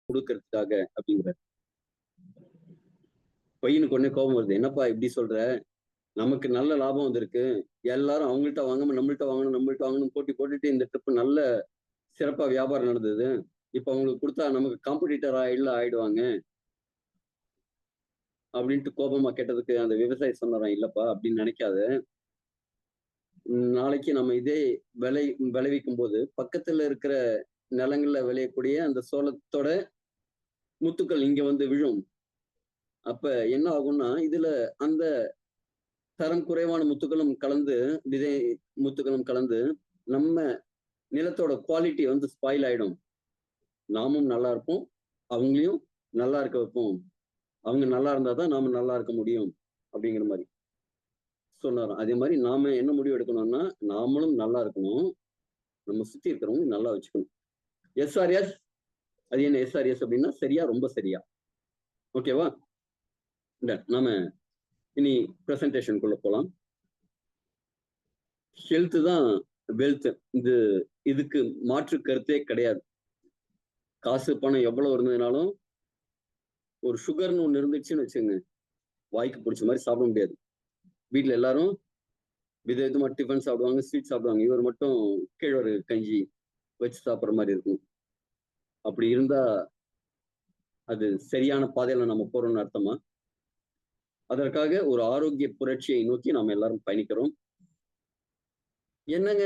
கொடுக்கறதுக்காக அப்படிங்கிற பையனுக்கு உடனே கோபம் வருது. என்னப்பா இப்படி சொல்ற? நமக்கு நல்ல லாபம் வந்திருக்கு. எல்லாரும் அவங்கள்ட்ட வாங்காம நம்மள்ட்ட வாங்கணும் போட்டி போட்டுட்டு இந்த ட்ரிப் நல்ல சிறப்பா வியாபாரம் நடந்தது. இப்ப அவங்களுக்கு கொடுத்தா நமக்கு காம்படிட்டர் ஆயிடுவாங்க அப்படின்ட்டு கோபமா கேட்டதுக்கு அந்த விவசாயி சொன்னாராம், இல்லப்பா அப்படின்னு நினைக்காத. நாளைக்கு நம்ம இதே விளைவிக்கும் போது பக்கத்துல இருக்கிற நிலங்கள்ல விளையக்கூடிய அந்த சோளத்தோட முத்துக்கள் இங்க வந்து விழும். அப்ப என்ன ஆகும்னா இதுல அந்த தரம் குறைவான முத்துக்களும் கலந்து விதை முத்துக்களும் கலந்து நம்ம நிலத்தோட குவாலிட்டி வந்து ஸ்பாயில் ஆயிடும். நாமும் நல்லா இருப்போம், அவங்களையும் நல்லா இருக்க வைப்போம். அவங்க நல்லா இருந்தாதான் நாம நல்லா இருக்க முடியும் அப்படிங்கிற மாதிரி சொன்னாராம். அதே மாதிரி நாம என்ன முடிவு எடுக்கணும்னா நாமளும் நல்லா இருக்கணும், நம்ம சுத்தி இருக்கிறவங்க நல்லா வச்சுக்கணும். எஸ்ஆர்எஸ் அது என்ன எஸ்ஆர்எஸ் அப்படின்னா சரியா, ரொம்ப சரியா. ஓகேவா? நாம இனி பிரசன்டேஷனுக்குள்ள போலாம். ஹெல்த் தான் வெல்த். இதுக்கு மாற்று கருத்தே கிடையாது. காசு பணம் எவ்வளவு இருந்ததுனாலும் ஒரு சுகர்னு ஒண்ணு இருந்துச்சுன்னு வச்சுங்க, வாய்க்கு பிடிச்ச மாதிரி சாப்பிட முடியாது. வீட்டுல எல்லாரும் விதவிதமா டிஃபன் சாப்பிடுவாங்க, ஸ்வீட் சாப்பிடுவாங்க. இவர் மட்டும் கேழ்வரகு கஞ்சி வச்சு சாப்பிட்ற மாதிரி இருக்கும். அப்படி இருந்தா அது சரியான பாதையில நம்ம போறோம்னு அர்த்தமா? அதற்காக ஒரு ஆரோக்கிய புரட்சியை நோக்கி நாம எல்லாரும் பயணிக்கிறோம். என்னங்க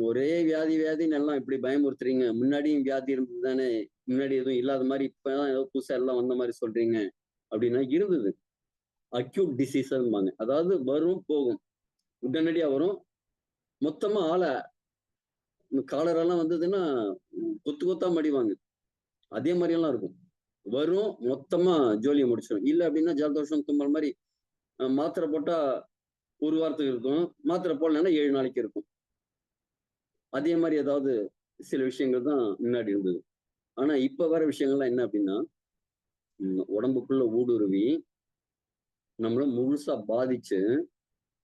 ஒரே வியாதின்னு எல்லாம் இப்படி பயமுறுத்துறீங்க? முன்னாடியும் வியாதி இருந்தது தானே, முன்னாடி எதுவும் இல்லாத மாதிரி இப்பதான் ஏதோ புதுசா எல்லாம் வந்த மாதிரி சொல்றீங்க அப்படின்னா, இருந்தது. அக்யூட் டிசீஸ்பாங்க. அதாவது வரும் போகும், உடனடியா வரும். மொத்தமா காலரெல்லாம் வந்ததுன்னா கொத்து கொத்தா மடிவாங்க. அதே மாதிரி எல்லாம் இருக்கும். வரும், மொத்தமா ஜோலியை முடிச்சிடும். இல்லை அப்படின்னா ஜலதோஷம் தும்மல் மாதிரி மாத்திரை போட்டா ஒரு வாரத்துக்கு இருக்கும், மாத்திரை போடலன்னா 7 நாளைக்கு இருக்கும். அதே மாதிரி ஏதாவது சில விஷயங்கள் தான் முன்னாடி இருந்தது. ஆனா இப்ப வர விஷயங்கள்லாம் என்ன அப்படின்னா, உடம்புக்குள்ள ஊடுருவி நம்மள முழுசா பாதிச்சு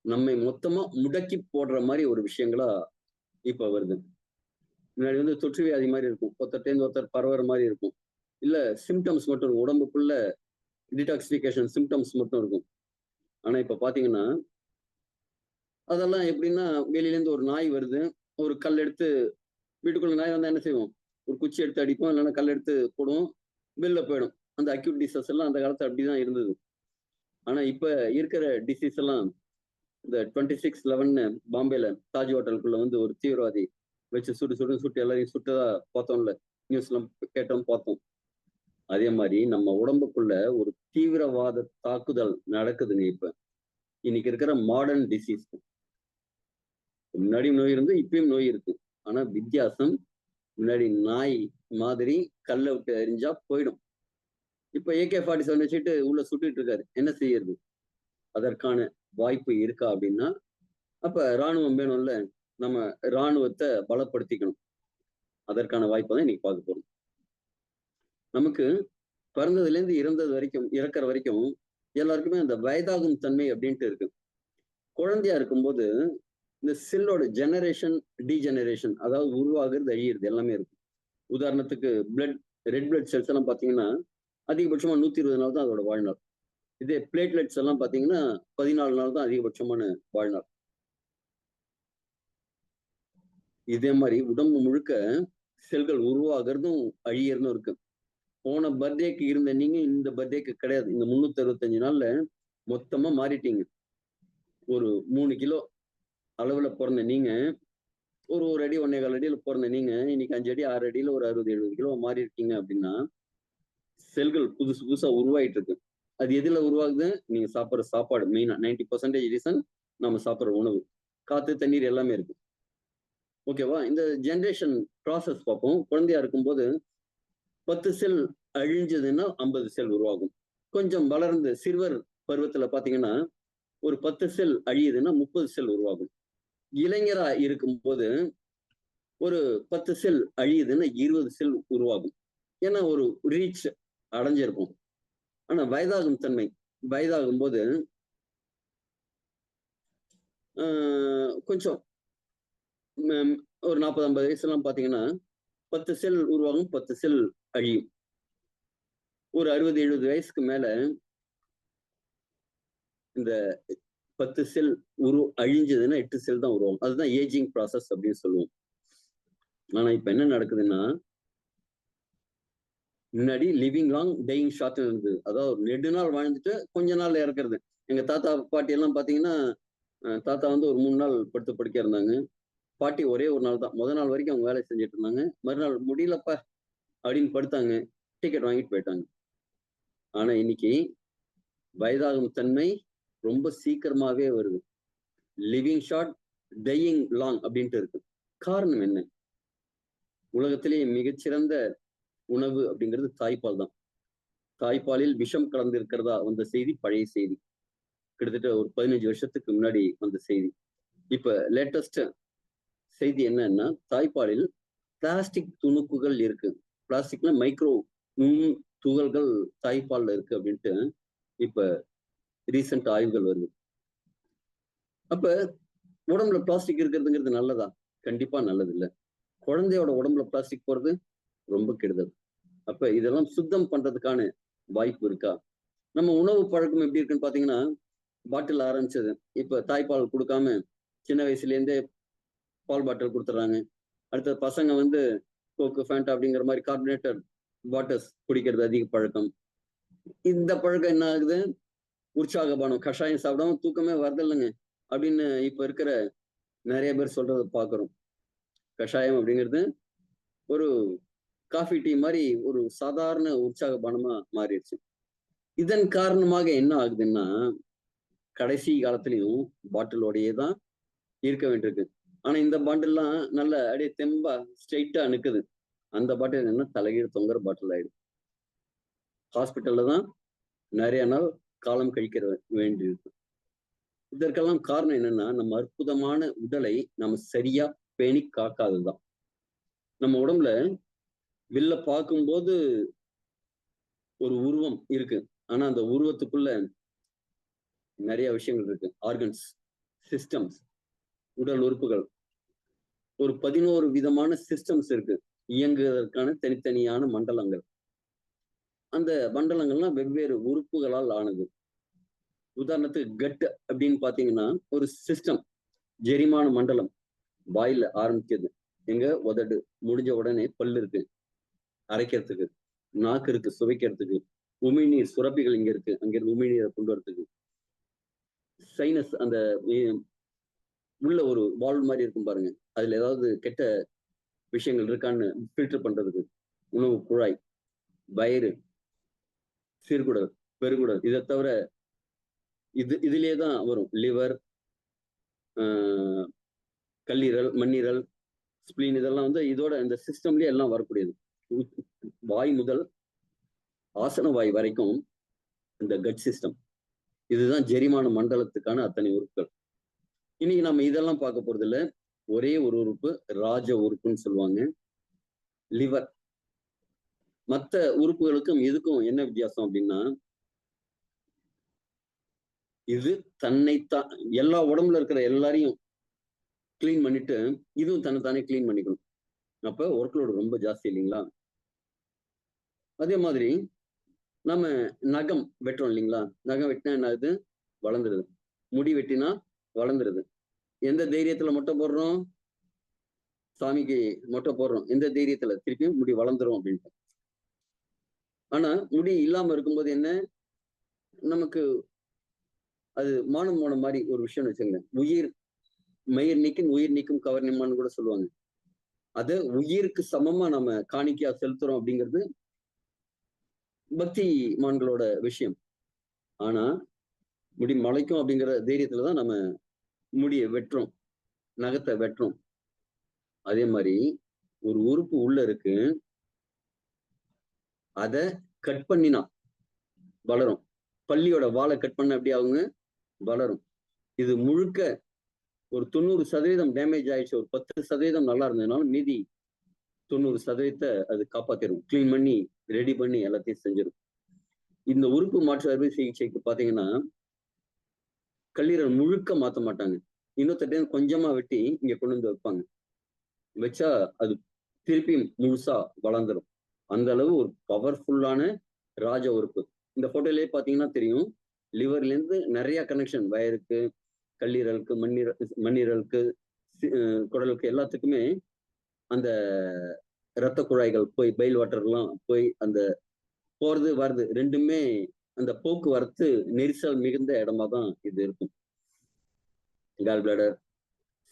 நம்மை மொத்தமா முடக்கி போடுற மாதிரி ஒரு விஷயங்களா இப்ப வருது. முன்னாடி வந்து தொற்று வியாதி மாதிரி இருக்கும், ஒருத்தர்ட்டேருந்து ஒருத்தர் பரவுற மாதிரி இருக்கும். இல்ல சிம்டம்ஸ் மட்டும் இருக்கும், உடம்புக்குள்ள டிடாக்சிபிகேஷன் சிம்டம்ஸ் மட்டும் இருக்கும். ஆனா இப்ப பாத்தீங்கன்னா அதெல்லாம் எப்படின்னா, வெளியில இருந்து ஒரு நாய் வருது, ஒரு கல் எடுத்து வீட்டுக்குள்ள நாய் வந்தா என்ன செய்வோம்? ஒரு குச்சி எடுத்து அடிப்போம், இல்லைன்னா கல் எடுத்து போடுவோம், வெளில போயிடும். அந்த அக்யூட் டிசீஸ் எல்லாம் அந்த காலத்துல அப்படிதான் இருந்தது. ஆனா இப்ப இருக்கிற டிசீஸ் எல்லாம் இந்த 26/11 பாம்பேல தாஜ் ஹோட்டலுக்குள்ள வந்து ஒரு தீவிரவாதி வச்சு சுட்டு எல்லாரையும் சுட்டதா பார்த்தோம்ல, நியூஸ்லாம் கேட்டோம் பார்த்தோம். அதே மாதிரி நம்ம உடம்புக்குள்ள ஒரு தீவிரவாத தாக்குதல் நடக்குதுங்க இப்ப. இன்னைக்கு இருக்கிற மாடர்ன் டிசீஸ். முன்னாடியும் நோய் இருந்து இப்பயும் நோய் இருக்கு. ஆனா வித்தியாசம், முன்னாடி நாய் மாதிரி கல்லை விட்டு எறிஞ்சா போயிடும். இப்ப AK-47 வச்சுட்டு உள்ள சுட்டுட்டு இருக்காரு. என்ன செய்யறது? அதற்கான வாய்ப்பு இருக்கா அப்படின்னா, அப்ப ராணுவம் வேணும்ல, நம்ம ராணுவத்தை பலப்படுத்திக்கணும். அதற்கான வாய்ப்பை தான் இன்னைக்கு பார்க்க போறோம். நமக்கு பிறந்ததுல இருந்து இறக்குற வரைக்கும் எல்லாருக்குமே அந்த வயதாகும் தன்மை அப்படின்ட்டு இருக்கு. குழந்தையா இருக்கும்போது இந்த செல்லோட ஜெனரேஷன் டீஜெனரேஷன், அதாவது உருவாகிறது அழியிறது எல்லாமே இருக்கு. உதாரணத்துக்கு ரெட் பிளட் செல்ஸ் எல்லாம் பாத்தீங்கன்னா அதிகபட்சமா 120 நாள் தான் அதோட வாழ்நாள். இதே பிளேட்லெட்ஸ் எல்லாம் பாத்தீங்கன்னா 14 நாள் தான் அதிகபட்சமான வாழ்நாள். இதே மாதிரி உடம்பு முழுக்க செல்கள் உருவாகிறதும் அழியறதும் இருக்கு. போன பர்த்டேக்கு இருந்த நீங்க இந்த பர்த்டேக்கு கிடையாது. இந்த 365 நாள்ல மொத்தமா மாறிட்டீங்க. ஒரு 3 கிலோ அளவுல பிறந்த நீங்க ஒரு அடி 1.25 அடியில பிறந்த நீங்க இன்னைக்கு 5 அடி 6 அடியில ஒரு 60-70 கிலோ மாறி இருக்கீங்க அப்படின்னா, செல்கள் புதுசா உருவாயிட்டு இருக்கு. அது எதுல உருவாகுது? நீங்க சாப்பிடுற சாப்பாடு மெயினா 90% ரீசன் நம்ம சாப்பிடுற உணவு. காத்து தண்ணீர் எல்லாமே இருக்கு. ஓகேவா? இந்த ஜெனரேஷன் ப்ராசஸ் பார்ப்போம். குழந்தையா இருக்கும்போது 10 செல் அழிஞ்சதுன்னா 50 செல் உருவாகும். கொஞ்சம் வளர்ந்து சிறுவர் பருவத்துல பாத்தீங்கன்னா ஒரு 10 செல் அழியுதுன்னா 30 செல் உருவாகும். இளைஞரா இருக்கும்போது ஒரு 10 செல் அழியுதுன்னா 20 செல் உருவாகும். ஏன்னா ஒரு ரீச் அடைஞ்சிருக்கும். ஆனா வயதாகும் போது கொஞ்சம் ஒரு 40-50 வயசுலாம் பாத்தீங்கன்னா 10 செல் உருவாகும், 10 செல் அழியும். ஒரு 60-70 வயசுக்கு மேல இந்த 10 செல் அழிஞ்சதுன்னா 8 செல் தான் உருவாகும். அதுதான் ஏஜிங் ப்ராசஸ் அப்படின்னு சொல்லுவோம். ஆனா இப்ப என்ன நடக்குதுன்னா, முன்னாடி லிவிங் லாங் டையிங் ஷார்ட் இருந்தது. அதாவது நெடுநாள் வாழ்ந்துட்டு கொஞ்ச நாள் இறக்குறது. எங்க தாத்தா பாட்டி எல்லாம் பாத்தீங்கன்னா, தாத்தா வந்து ஒரு 3 நாள் படுத்து படுக்க இருந்தாங்க. பாட்டி ஒரே ஒரு நாள் தான். முதல் நாள் வரைக்கும் அவங்க வேலை செஞ்சுட்டு இருந்தாங்க. மறுநாள் முடியலப்பா அப்படின்னு படுத்தாங்க. டிக்கெட் வாங்கிட்டு போயிட்டாங்க. ஆனா இன்னைக்கு வயதாகும் தன்மை ரொம்ப சீக்கிரமாவே வருது. லிவிங் ஷார்ட் டையிங் லாங் அப்படின்ட்டு இருக்கு. காரணம் என்ன? உலகத்திலேயே மிகச்சிறந்த உணவு அப்படிங்கிறது தாய்ப்பால் தான். தாய்ப்பாலில் விஷம் கலந்து இருக்கிறதா வந்த செய்தி பழைய செய்தி. கிட்டத்தட்ட ஒரு 15 வருஷத்துக்கு முன்னாடி வந்த செய்தி. இப்ப லேட்டஸ்ட் செய்தி என்னன்னா, தாய்ப்பாலில் பிளாஸ்டிக் துணுக்குகள் இருக்கு. பிளாஸ்டிக்ல மைக்ரோ நுண் துகள்கள் தாய்ப்பால்ல இருக்கு அப்படின்ட்டு இப்ப ரீசெண்ட் ஆய்வுகள் வருது. அப்ப உடம்புல பிளாஸ்டிக் இருக்கிறதுங்கிறது நல்லதா? கண்டிப்பா நல்லது இல்ல. குழந்தையோட உடம்புல பிளாஸ்டிக் போறது ரொம்ப கெடுதல். அப்ப இதெல்லாம் சுத்தம் பண்றதுக்கான வாய்ப்பு இருக்கா? நம்ம உணவு பழக்கம் எப்படி இருக்குன்னு பாத்தீங்கன்னா, பாட்டில் ஆரம்பிச்சது. இப்ப தாய்ப்பால் கொடுக்காம சின்ன வயசுல இருந்தே பால் பாட்டில் கொடுத்துட்றாங்க. அடுத்த பசங்க வந்து கோக்கு, ஃபேண்டா அப்படிங்கிற மாதிரி கார்பனேட்டட் வாட்டர்ஸ் குடிக்கிறது அதிக பழக்கம். இந்த பழக்கம் என்ன ஆகுது? உற்சாகபானம், கஷாயம் சாப்பிடாம தூக்கமே வரதில்லைங்க அப்படின்னு இப்ப இருக்கிற நிறைய பேர் சொல்றத பாக்குறோம். கஷாயம் அப்படிங்கிறது ஒரு காஃபி டீ மாதிரி ஒரு சாதாரண உற்சாகபானமா மாறிடுச்சு. இதன் காரணமாக என்ன ஆகுதுன்னா, கடைசி காலத்திலையும் பாட்டிலோடையே தான் இருக்க வேண்டியிருக்கு. ஆனா இந்த பாட்டில்லாம் நல்ல அப்படியே தெம்பா ஸ்ட்ரெயிட்டா நிக்குது. அந்த பாட்டில் என்ன தலைகீழ் தொங்குற பாட்டில் ஆயிடுது. ஹாஸ்பிட்டல்ல தான் நிறைய நாள் காலம் கழிக்கிற வேண்டியிருக்கு. இதற்கெல்லாம் காரணம் என்னன்னா, நம்ம அற்புதமான உடலை நம்ம சரியா பேணி காக்காததுதான். நம்ம உடம்புல வெளில பார்க்கும்போது ஒரு உருவம் இருக்கு. ஆனா அந்த உருவத்துக்குள்ள நிறைய விஷயங்கள் இருக்கு. ஆர்கன்ஸ், சிஸ்டம்ஸ், உடல் உறுப்புகள். ஒரு 11 விதமான சிஸ்டம்ஸ் இருக்கு. இயங்குவதற்கான தனித்தனியான மண்டலங்கள். அந்த மண்டலங்கள்லாம் வெவ்வேறு உறுப்புகளால் ஆனது. உதாரணத்துக்கு கட் அப்படின்னு பாத்தீங்கன்னா ஒரு சிஸ்டம். ஜெரிமான மண்டலம் வாயில ஆரம்பிக்குது. எங்க உதடு முடிஞ்ச உடனே பல்லு இருக்கு அரைக்கிறதுக்கு, நாக்கு இருக்கு சுவைக்கிறதுக்கு, உமிழ்நீர் சுரப்பிகள் இங்க இருக்கு, அங்கிருந்து உமிழ்நீரை கொண்டு வரதுக்கு, சைனஸ் அந்த உள்ள ஒரு வால்வ் மாதிரி இருக்கும் பாருங்க, அதுல ஏதாவது கெட்ட விஷயங்கள் இருக்கான்னு ஃபில்டர் பண்றதுக்கு, உணவு குழாய், வயிறு, சிறுகுடல், பெருங்குடல். இதை தவிர இதுலயே தான் வரும் லிவர், கல்லீரல், மண்ணீரல், ஸ்பிளீன். இதெல்லாம் வந்து இதோட இந்த சிஸ்டம்லயே எல்லாம் வரக்கூடியது. வாய் முதல் ஆசன வாய் வரைக்கும் இந்த கட் சிஸ்டம். இதுதான் ஜெரிமான மண்டலத்துக்கான அத்தனை உறுப்புகள். இன்னைக்கு நம்ம இதெல்லாம் பார்க்க போறது இல்ல. ஒரே ஒரு உறுப்பு ராஜ உறுப்புன்னு சொல்லுவாங்க, லிவர். மற்ற உறுப்புகளுக்கும் இதுக்கும் என்ன வித்தியாசம் அப்படின்னா, இது தன்னைத்தான் எல்லா உடம்புல இருக்கிற எல்லாரையும் கிளீன் பண்ணிட்டு இதுவும் தன்னைத்தானே கிளீன் பண்ணிக்கணும். அப்ப ஒர்க்லோடு ரொம்ப ஜாஸ்தி இல்லைங்களா? அதே மாதிரி நம்ம நகம் வெட்டுறோம் இல்லைங்களா? நகம் வெட்டினா என்ன ஆகுது? வளர்ந்துருது. முடி வெட்டினா வளர்ந்துருது. எந்த தைரியத்துல மொட்டை போடுறோம்? சாமிக்கு மொட்டை போடுறோம். எந்த தைரியத்துல? திருப்பியும் முடி வளர்ந்துரும் அப்படின்ட்டு. ஆனா முடி இல்லாம இருக்கும்போது என்ன? நமக்கு அது மானம் போன மாதிரி ஒரு விஷயம்னு வச்சுங்க. மயிர் நீக்கும் உயிர் நீக்கும் கவர் நிம்மான்னு கூட சொல்லுவாங்க. அது உயிருக்கு சமமா நம்ம காணிக்கையா செலுத்துறோம் அப்படிங்கிறது பக்திமான்களோட விஷயம். ஆனா முடி மலைக்கும் அப்படிங்கிற தைரியத்துலதான் நம்ம முடியை வெட்டுறோம், நகத்தை வெட்டுறோம். அதே மாதிரி ஒரு உறுப்பு உள்ள இருக்கு, அத கட் பண்ணினா வளரும். பள்ளியோட வாழை கட் பண்ண எப்படி ஆகுங்க? வளரும். இது முழுக்க ஒரு 90% டேமேஜ் ஆயிடுச்சு, ஒரு 10% நல்லா இருந்ததுனால மீதி 90% அது காப்பாத்திரும். கிளீன் பண்ணி ரெடி பண்ணி எல்லாத்தையும் செஞ்சிடும். இந்த உறுப்பு மாற்று அறுவை சிகிச்சைக்கு பாத்தீங்கன்னா கல்லீரல் முழுக்க மாத்த மாட்டாங்க. இன்னொரு கொஞ்சமா வெட்டி இங்க கொண்டு வந்து வைப்பாங்க. வச்சா அது திருப்பி முழுசா வளர்ந்துடும். அந்த அளவு ஒரு பவர்ஃபுல்லான ராஜ உறுப்பு. இந்த போட்டோலயே பாத்தீங்கன்னா தெரியும். லிவர்ல இருந்து நிறைய கனெக்ஷன், வயருக்கு, கல்லீரலுக்கு, மண்ணீரலுக்கு, குடலுக்கு, எல்லாத்துக்குமே அந்த இரத்த குழாய்கள் போய் பைல் வாட்டர் எல்லாம் போய் அந்த போறது வருது ரெண்டுமே அந்த போக்குவரத்து நெரிசல் மிகுந்த இடமா தான் இது இருக்கும். கால் பிளாடர்,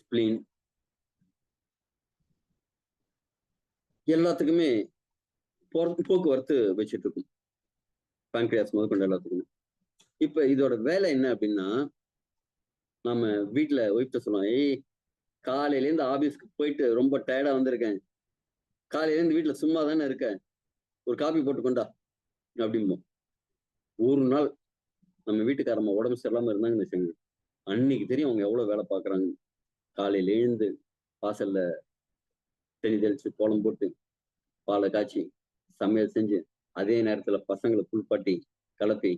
ஸ்பிளீன், எல்லாத்துக்குமே போக்குவரத்து வச்சுட்டு இருக்கும். பேன்கிரியாஸ் முதற்கொண்டு எல்லாத்துக்குமே. இப்ப இதோட வேலை என்ன அப்படின்னா, நம்ம வீட்டுல ஒய்ஃப்ட்ட சொல்லுவோம், ஏய் காலையில இருந்து ஆபீஸ்க்கு போயிட்டு ரொம்ப டயர்டா வந்திருக்கேன், காலையில இருந்து வீட்டுல சும்மா தானே இருக்கேன், ஒரு காபி போட்டு கொண்டா அப்படிம்போம். ஒரு நாள் நம்ம வீட்டுக்காரம்மா உடம்பு சரியில்லாம இருந்தாங்கன்னு வச்சுக்கோங்க, அன்னைக்கு தெரியும் அவங்க எவ்வளவு வேலை பாக்குறாங்க. காலையில எழுந்து வாசல்ல தெளி தெளிச்சு கோலம் போட்டு பாலை காய்ச்சி சமையல் செஞ்சு, அதே நேரத்துல பசங்களை குளிப்பாட்டி கிளப்பி,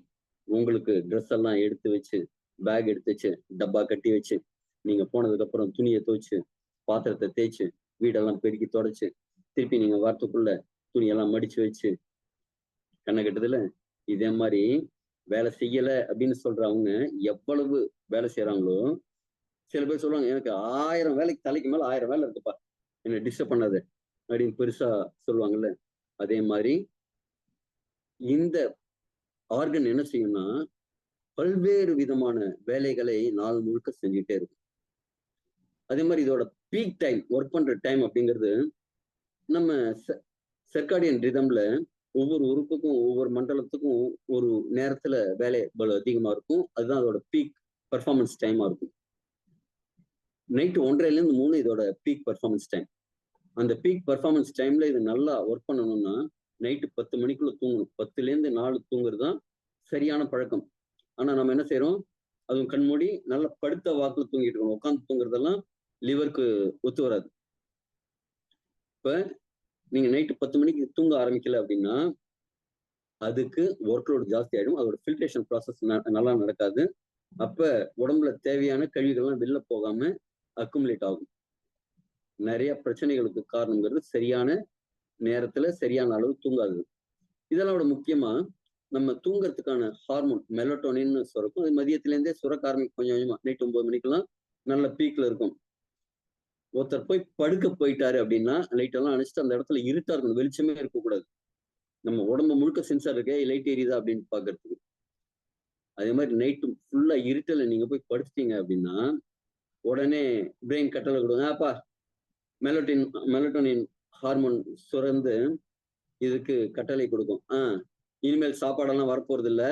உங்களுக்கு ட்ரெஸ் எல்லாம் எடுத்து வச்சு, பேக் எடுத்து வச்சு, டப்பா கட்டி வச்சு, நீங்க போனதுக்கு அப்புறம் துணியை துவைச்சு, பாத்திரத்தை தேய்ச்சு, வீடெல்லாம் பெருக்கி தொடச்சு, திருப்பி நீங்க வரத்துக்குள்ள துணியெல்லாம் மடிச்சு வச்சு, கண்ணை கட்டுதுல இதே மாதிரி வேலை செய்யல அப்படின்னு சொல்றவங்க எவ்வளவு வேலை செய்யறாங்களோ, சில பேர் சொல்லுவாங்க, எனக்கு 1000 வேலைக்கு தலைக்கு மேல 1000 வேலை இருக்குப்பா, என்னை டிஸ்டர்ப் பண்ணாது அப்படின்னு பெருசா சொல்லுவாங்கல்ல. அதே மாதிரி இந்த ஆர்கன் என்ன செய்யும்னா, பல்வேறு விதமான வேலைகளை நாள் முழுக்க செஞ்சுட்டே இருக்கும். அதே மாதிரி இதோட பீக் டைம், ஒர்க் பண்ற டைம் அப்படிங்கிறது, நம்ம சர்க்காடியன் ரிதம்ல ஒவ்வொரு உறுப்புக்கும் ஒவ்வொரு மண்டலத்துக்கும் ஒரு நேரத்துல வேலை பளு அதிகமா இருக்கும். அதுதான் அதோட பீக் பர்ஃபார்மன்ஸ் டைமா இருக்கும். நைட்டு 1:30லேருந்து 3 இதோட பீக் பர்ஃபார்மன்ஸ் டைம். அந்த பீக் பர்ஃபார்மன்ஸ் டைம்ல இது நல்லா ஒர்க் பண்ணணும்னா நைட்டு 10 மணிக்குள்ள தூங்கணும். 10லேருந்து 4 தூங்குறது தான் சரியான பழக்கம். ஆனா நம்ம என்ன செய்யறோம், அதுவும் கண்மூடி நல்லா படுத்த வாக்குல தூங்கிட்டு இருக்கோம். உட்காந்து தூங்குறதெல்லாம் லிவருக்கு ஒத்து வராது. இப்ப நீங்க நைட்டு 10 மணிக்கு தூங்க ஆரம்பிக்கல அப்படின்னா, அதுக்கு ஒர்க் லோட் ஜாஸ்தி ஆயிடும். அதோட ஃபில்ட்ரேஷன் ப்ராசஸ் நல்லா நடக்காது. அப்ப உடம்புல தேவையான கழிவுகள்லாம் வெளில போகாம அக்குமுலேட் ஆகும். நிறைய பிரச்சனைகளுக்கு காரணங்கிறது சரியான நேரத்துல சரியான அளவு தூங்காது. இதெல்லாம் விட முக்கியமா நம்ம தூங்குறதுக்கான ஹார்மோன் மெலட்டோனின்னு சுரக்கும். அது மதியத்துல இருந்தே சுரக்க ஆரம்பிக்கும் கொஞ்சம் கொஞ்சமா. நைட் 9 மணிக்கெல்லாம் நல்ல பீக்ல இருக்கும். ஒருத்தர் போய் படுக்க போயிட்டாரு அப்படின்னா லைட் எல்லாம் அணைச்சிட்டு அந்த இடத்துல இருட்டா இருக்கணும், வெளிச்சமே இருக்கக்கூடாது. நம்ம உடம்பு முழுக்க சென்சார் இருக்கே, லைட் எரியுதா அப்படின்னு பாக்குறதுக்கு. அதே மாதிரி நைட்டு ஃபுல்லா இருட்டல நீங்க போய் படுத்துட்டீங்க அப்படின்னா உடனே பிரெயின் கட்டளை கொடுங்க, அப்பா மெலட்டோனின் ஹார்மோன் சுரந்து இதுக்கு கட்டளை கொடுக்கும். இனிமேல் சாப்பாடெல்லாம் வரப்போறது இல்ல,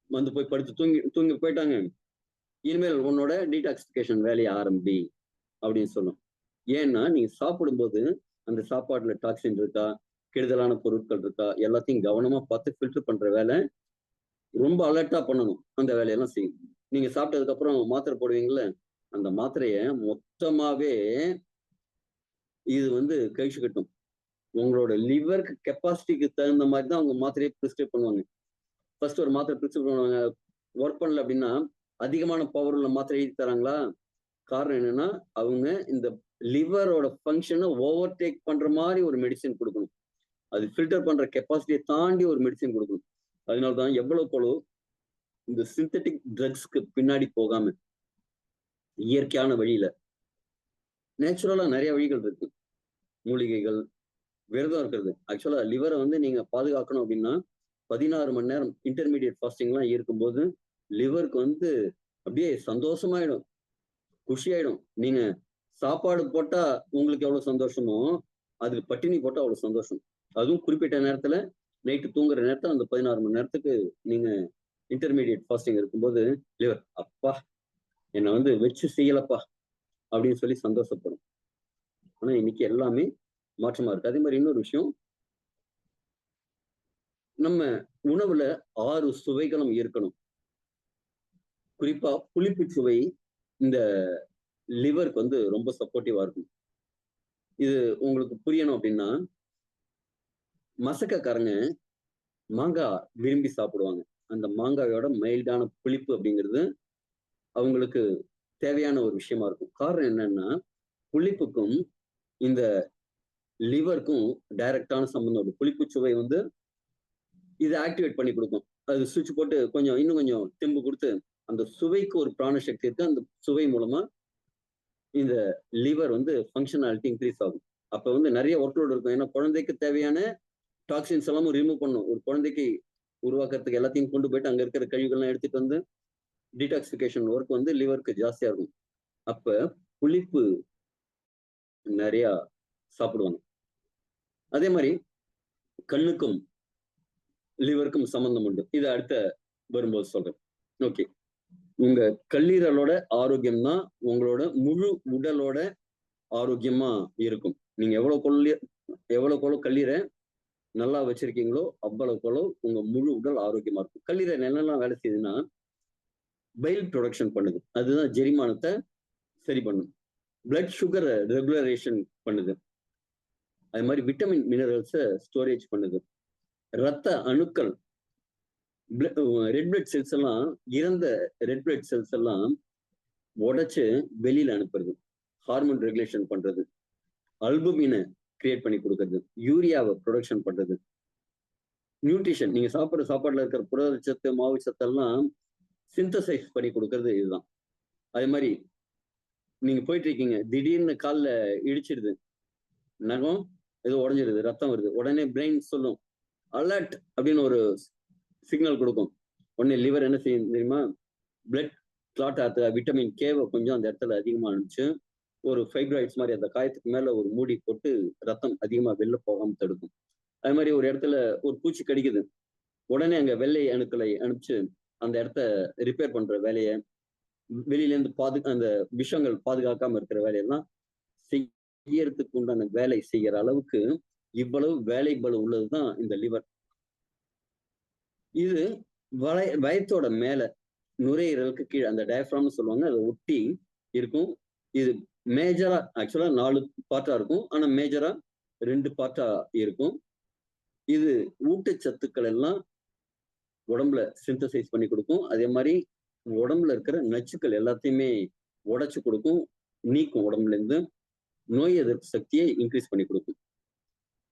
வந்து போய் படுத்து தூங்கி போயிட்டாங்க, இனிமேல் உன்னோட டீடாக்சிபிகேஷன் வேலையை ஆரம்பி அப்படின்னு சொல்லும். ஏன்னா நீங்க சாப்பிடும்போது அந்த சாப்பாடுல டாக்ஸின் இருக்கா, கெடுதலான பொருட்கள் இருக்கா, எல்லாத்தையும் கவனமா பார்த்து ஃபில்டர் பண்ற வேலை ரொம்ப அலர்ட்டா பண்ணணும். அந்த வேலையெல்லாம் செய்யும். நீங்க சாப்பிட்டதுக்கு அப்புறம் மாத்திரை போடுவீங்கல்ல, அந்த மாத்திரைய மொத்தமாவே இது கழிச்சு கட்டும். உங்களோட லிவருக்கு கெப்பாசிட்டிக்கு தகுந்த மாதிரி தான் அவங்க மாத்திரையை பிரிஸ்கிரைப் பண்ணுவாங்க. ஃபர்ஸ்ட் ஒரு மாத்திரை பிரிஸ்கிரைப் பண்ணுவாங்க, ஒர்க் பண்ணல அப்படின்னா அதிகமான பவர் உள்ள மாத்திரை எழுதி தராங்களா? காரணம் என்னன்னா அவங்க இந்த லிவரோட ஃபங்க்ஷனை ஓவர்டேக் பண்ற மாதிரி ஒரு மெடிசின் கொடுக்கணும். அது ஃபில்டர் பண்ற கெப்பாசிட்டியை தாண்டி ஒரு மெடிசின் கொடுக்கணும். அதனாலதான் எவ்வளவு இந்த சிந்தட்டிக் ட்ரக்ஸ்க்கு பின்னாடி போகாம இயற்கையான வழியில நேச்சுரலா நிறைய வழிகள் இருக்கு. மூலிகைகள், விரதம் இருக்கிறது. ஆக்சுவலா லிவரை நீங்க பாதுகாக்கணும் அப்படின்னா 16 மணி நேரம் இன்டர்மீடியட் ஃபாஸ்டிங் எல்லாம் இருக்கும்போது லிவருக்கு அப்படியே சந்தோஷமாயிடும், குஷி ஆயிடும். நீங்க சாப்பாடு போட்டா உங்களுக்கு எவ்வளவு சந்தோஷமோ அதுக்கு பட்டினி போட்டா அவ்வளவு சந்தோஷம். அதுவும் குறிப்பிட்ட நேரத்துல நைட்டு தூங்குற நேரத்துல அந்த 16 மணி நேரத்துக்கு நீங்க இன்டர்மீடியட் ஃபாஸ்டிங் இருக்கும்போது லிவர் அப்பா என்னை வச்சு செய்யலப்பா அப்படின்னு சொல்லி சந்தோஷப்படும். ஆனா இன்னைக்கு எல்லாமே மாற்றமா இருக்கு. அதே மாதிரி இன்னொரு விஷயம், நம்ம உணவுல 6 சுவைகளும் இருக்கணும். குறிப்பா புளிப்பு சுவை இந்த லிவருக்கு ரொம்ப சப்போர்ட்டிவா இருக்கும். இது உங்களுக்கு புரியணும் அப்படின்னா, மசக்கக்காரங்க மாங்காய் விரும்பி சாப்பிடுவாங்க. அந்த மாங்காயோட மைல்டான புளிப்பு அப்படிங்கிறது அவங்களுக்கு தேவையான ஒரு விஷயமா இருக்கும். காரணம் என்னன்னா, புளிப்புக்கும் இந்த லிவருக்கும் டைரக்டான சம்பந்தம். புளிப்பு சுவை இதை ஆக்டிவேட் பண்ணி கொடுக்கும். அது சுவிட்ச் போட்டு கொஞ்சம் இன்னும் கொஞ்சம் தெம்பு கொடுத்து அந்த சுவைக்கு ஒரு பிராண சக்தி இருக்கு. அந்த சுவை மூலமா இந்த லிவர் வந்து ஃபங்க்ஷனாலிட்டி இன்க்ரீஸ் ஆகும். அப்ப வந்து நிறைய ஒர்க் லோட் இருக்கும். ஏன்னா குழந்தைக்கு தேவையான டாக்ஸின்ஸ் எல்லாமும் ரிமூவ் பண்ணும். ஒரு குழந்தைக்கு உருவாக்குறதுக்கு எல்லாத்தையும் கொண்டு போயிட்டு அங்க இருக்கிற கழிவுகள்லாம் எடுத்துட்டு வந்து டீடாக்சிஃபிகேஷன் ஒர்க் வந்து லிவருக்கு ஜாஸ்தியா இருக்கும். அப்ப புளிப்பு நிறைய சாப்பிடுவாங்க. அதே மாதிரி கண்ணுக்கும் லிவருக்கும் சம்பந்தம் உண்டு. இது அடுத்த வரும்போது சொல்றேன். ஓகே, உங்க கல்லீரலோட ஆரோக்கியம் தான் உங்களோட முழு உடலோட ஆரோக்கியமா இருக்கும். நீங்க எவ்வளவு கல்லீரை நல்லா வச்சிருக்கீங்களோ அவ்வளவு உங்க முழு உடல் ஆரோக்கியமா இருக்கும். கல்லீரல் என்னெல்லாம் வேலை செய்யுதுன்னா, பைல் ப்ரொடக்ஷன் பண்ணுது. அதுதான் ஜெரிமானத்தை சரி பண்ணும். பிளட் சுகரை ரெகுலரேஷன் பண்ணுது. அது மாதிரி விட்டமின் மினரல்ஸை ஸ்டோரேஜ் பண்ணுது. ரத்த அணுக்கள் ரெட் பிளட் செல்ஸ் எல்லாம் இறந்த ரெட் பிளட் செல்ஸ் எல்லாம் உடைச்சு வெளியில அனுப்புறது. ஹார்மோன் ரெகுலேஷன் பண்றது. அல்புமினை கிரியேட் பண்ணி கொடுக்கறது. யூரியாவை ப்ரொடக்ஷன் பண்றது. நியூட்ரிஷன், நீங்க சாப்பிட்ற சாப்பாடுல இருக்கிற புரதச்சத்து மாவு சத்தெல்லாம் சிந்தசைஸ் பண்ணி கொடுக்கறது இதுதான். அதே மாதிரி நீங்க போயிட்டு இருக்கீங்க, திடீர்னு காலில் இடிச்சிடுது, நகம் ஏதோ உடஞ்சிருது, ரத்தம் வருது, உடனே பிரெயின் சொல்லும் அலர்ட் அப்படின்னு ஒரு சிக்னல் கொடுக்கும். உடனே லிவர் என்ன செய்யும் தெரியுமா? பிளட் கிளாட் ஆகுது, விட்டமின் கேவை கொஞ்சம் அந்த இடத்துல அதிகமா அனுப்பிச்சு ஒரு ஃபைப்ராய்ட்ஸ் மாதிரி அந்த காயத்துக்கு மேல ஒரு மூடி போட்டு ரத்தம் அதிகமா வெளில போகாம தடுக்கும். அது மாதிரி ஒரு இடத்துல ஒரு பூச்சி கடிக்குது, உடனே அங்க வெள்ளை அணுக்களை அனுப்பிச்சு அந்த இடத்த ரிப்பேர் பண்ற வேலையை, வெளியில இருந்து அந்த விஷங்கள் பாதுகாக்காம இருக்கிற வேலையெல்லாம் செய்யறதுக்கு உண்டான வேலை செய்யற அளவுக்கு இவ்வளவு வேலை பலு உள்ளதுதான் இந்த லிவர். இது வயத்தோட மேல நுரையீரலுக்கு கீழே அந்த டயஃப்ராம்னு சொல்லுவாங்க, அதை ஒட்டி இருக்கும். இது மேஜரா ஆக்சுவலா 4 பார்ட்டா இருக்கும், ஆனா மேஜரா 2 பார்ட்டா இருக்கும். இது ஊட்டச்சத்துக்கள் எல்லாம் உடம்புல சிந்தசைஸ் பண்ணி கொடுக்கும். அதே மாதிரி உடம்புல இருக்கிற நச்சுக்கள் எல்லாத்தையுமே உடைச்சு கொடுக்கும், நீக்கும். உடம்புல இருந்து நோய் எதிர்ப்பு சக்தியை இன்க்ரீஸ் பண்ணி கொடுக்கும்.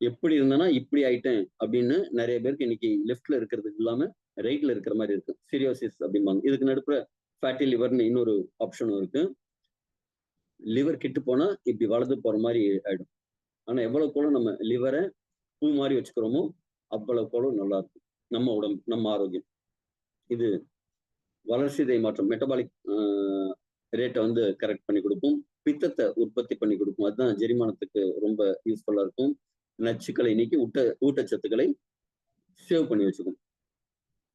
எப்படி இருந்தனா இப்படி ஆயிட்டேன் அப்படின்னு நிறைய பேருக்கு இன்னைக்கு லெஃப்ட்ல இருக்கிறது இல்லாம ரைட்ல இருக்கிற மாதிரி இருக்கு, சிரியோசிஸ் அப்படிம்பாங்க. இதுக்கு நடுப்புற ஃபேட்டி லிவர்னு இன்னொரு ஆப்ஷனும் இருக்கு. லிவர் கெட்டு போனா இப்படி வளர்ந்து போற மாதிரி ஆயிடும். ஆனா எவ்வளவு நம்ம லிவரை பூ மாதிரி வச்சுக்கிறோமோ அவ்வளவு நல்லா இருக்கும் நம்ம உடம்பு, நம்ம ஆரோக்கியம். இது வளர்சிதை மாற்றம், மெட்டபாலிக் ரேட்டை வந்து கரெக்ட் பண்ணி கொடுக்கும். பித்தத்தை உற்பத்தி பண்ணி கொடுக்கும். அதுதான் ஜெரிமானத்துக்கு ரொம்ப யூஸ்ஃபுல்லா இருக்கும். நச்சுக்களை நீக்கி ஊட்டச்சத்துக்களை சேவ் பண்ணி வச்சுக்கும்.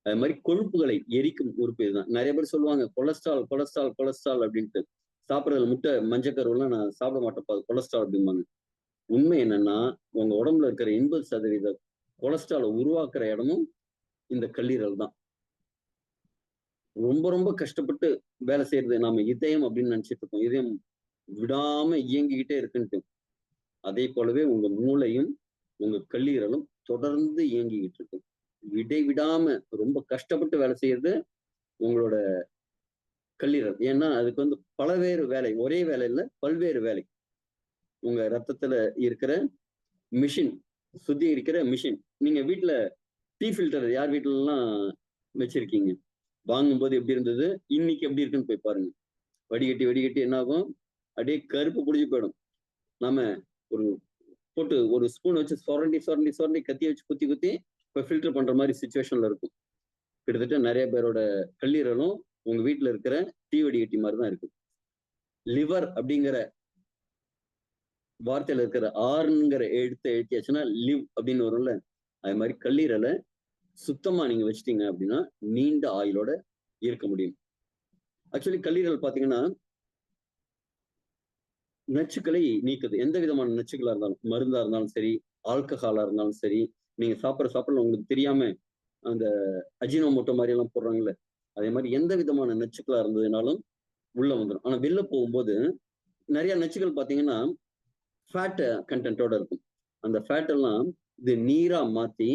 அது மாதிரி கொழுப்புகளை எரிக்கும் உறுப்பு இதுதான். நிறைய பேர் சொல்லுவாங்க கொலஸ்ட்ரால் கொலஸ்ட்ரால் கொலஸ்ட்ரால் அப்படின்ட்டு. சாப்பிட்றதுல முட்டை மஞ்சக்கருவெல்லாம் நான் சாப்பிட மாட்டேன் கொலஸ்ட்ரால் அப்படிம்பாங்க. உண்மை என்னன்னா, உங்க உடம்புல இருக்கிற 80% கொலஸ்ட்ராலை உருவாக்குற இடமும் இந்த கல்லீரல் தான். ரொம்ப ரொம்ப கஷ்டப்பட்டு வேலை செய்யறது நாம இதயம் அப்படின்னு நினைச்சிட்டு இருக்கோம். இதயம் விடாம இயங்கிக்கிட்டே இருக்குன்ட்டு. அதே போலவே உங்க மூளையும் உங்க கல்லீரலும் தொடர்ந்து இயங்கிக்கிட்டு இருக்கு. விடாம ரொம்ப கஷ்டப்பட்டு வேலை செய்யறது உங்களோட கல்லீரல். ஏன்னா அதுக்கு வந்து பலவேறு வேலை, ஒரே வேலை இல்லை, பல்வேறு வேலை. உங்க ரத்தத்துல இருக்கிற மிஷின், சுத்திகரிக்கிற மிஷின். நீங்க வீட்டுல டீ ஃபில்டர் யார் வீட்டுல எல்லாம் வச்சிருக்கீங்க? வாங்கும்போது எப்படி இருந்தது, இன்னைக்கு எப்படி இருக்குன்னு போய் பாருங்க. வடிகட்டி என்ன ஆகும், அப்படியே கருப்பு புடிச்சு போயிடும். நாம ஒரு போட்டு ஒரு ஸ்பூன் வச்சு சொரண்டி கத்திய வச்சு குத்தி இப்ப ஃபில்டர் பண்ற மாதிரி சுச்சுவேஷன்ல இருக்கும். கிட்டத்தட்ட நிறைய பேரோட கல்லீரலும் உங்க வீட்டுல இருக்கிற டீ வடிகட்டி மாதிரிதான் இருக்கு. லிவர் அப்படிங்கிற வார்த்தையில இருக்கிற ஆறுங்கிற எழுத்தியாச்சுன்னா லிவ் அப்படின்னு வரும்ல, அது மாதிரி கல்லீரலை சுத்தமா நீங்க வச்சிட்டீங்க அப்படின்னா நீண்ட ஆயுளோட இருக்க முடியும். ஆக்சுவலி கல்லீரல் பாத்தீங்கன்னா நச்சுக்களை நீக்குது. எந்த விதமான நச்சுக்களா இருந்தாலும், மருந்தா இருந்தாலும் சரி, ஆல்கஹாலா இருந்தாலும் சரி, நீங்க சாப்பிட்ற உங்களுக்கு தெரியாம அந்த அஜினோமோட்டோ மாதிரி எல்லாம் போடுறாங்கல்ல, அதே மாதிரி எந்த விதமான நச்சுக்களா இருந்ததுனாலும் உள்ள வந்துடும். ஆனா வெளில போகும்போது நிறைய நச்சுக்கள் பாத்தீங்கன்னா ஃபேட் கண்டென்ட்டோட இருக்கும். அந்த ஃபேட் எல்லாம் இது நீரா மாத்தி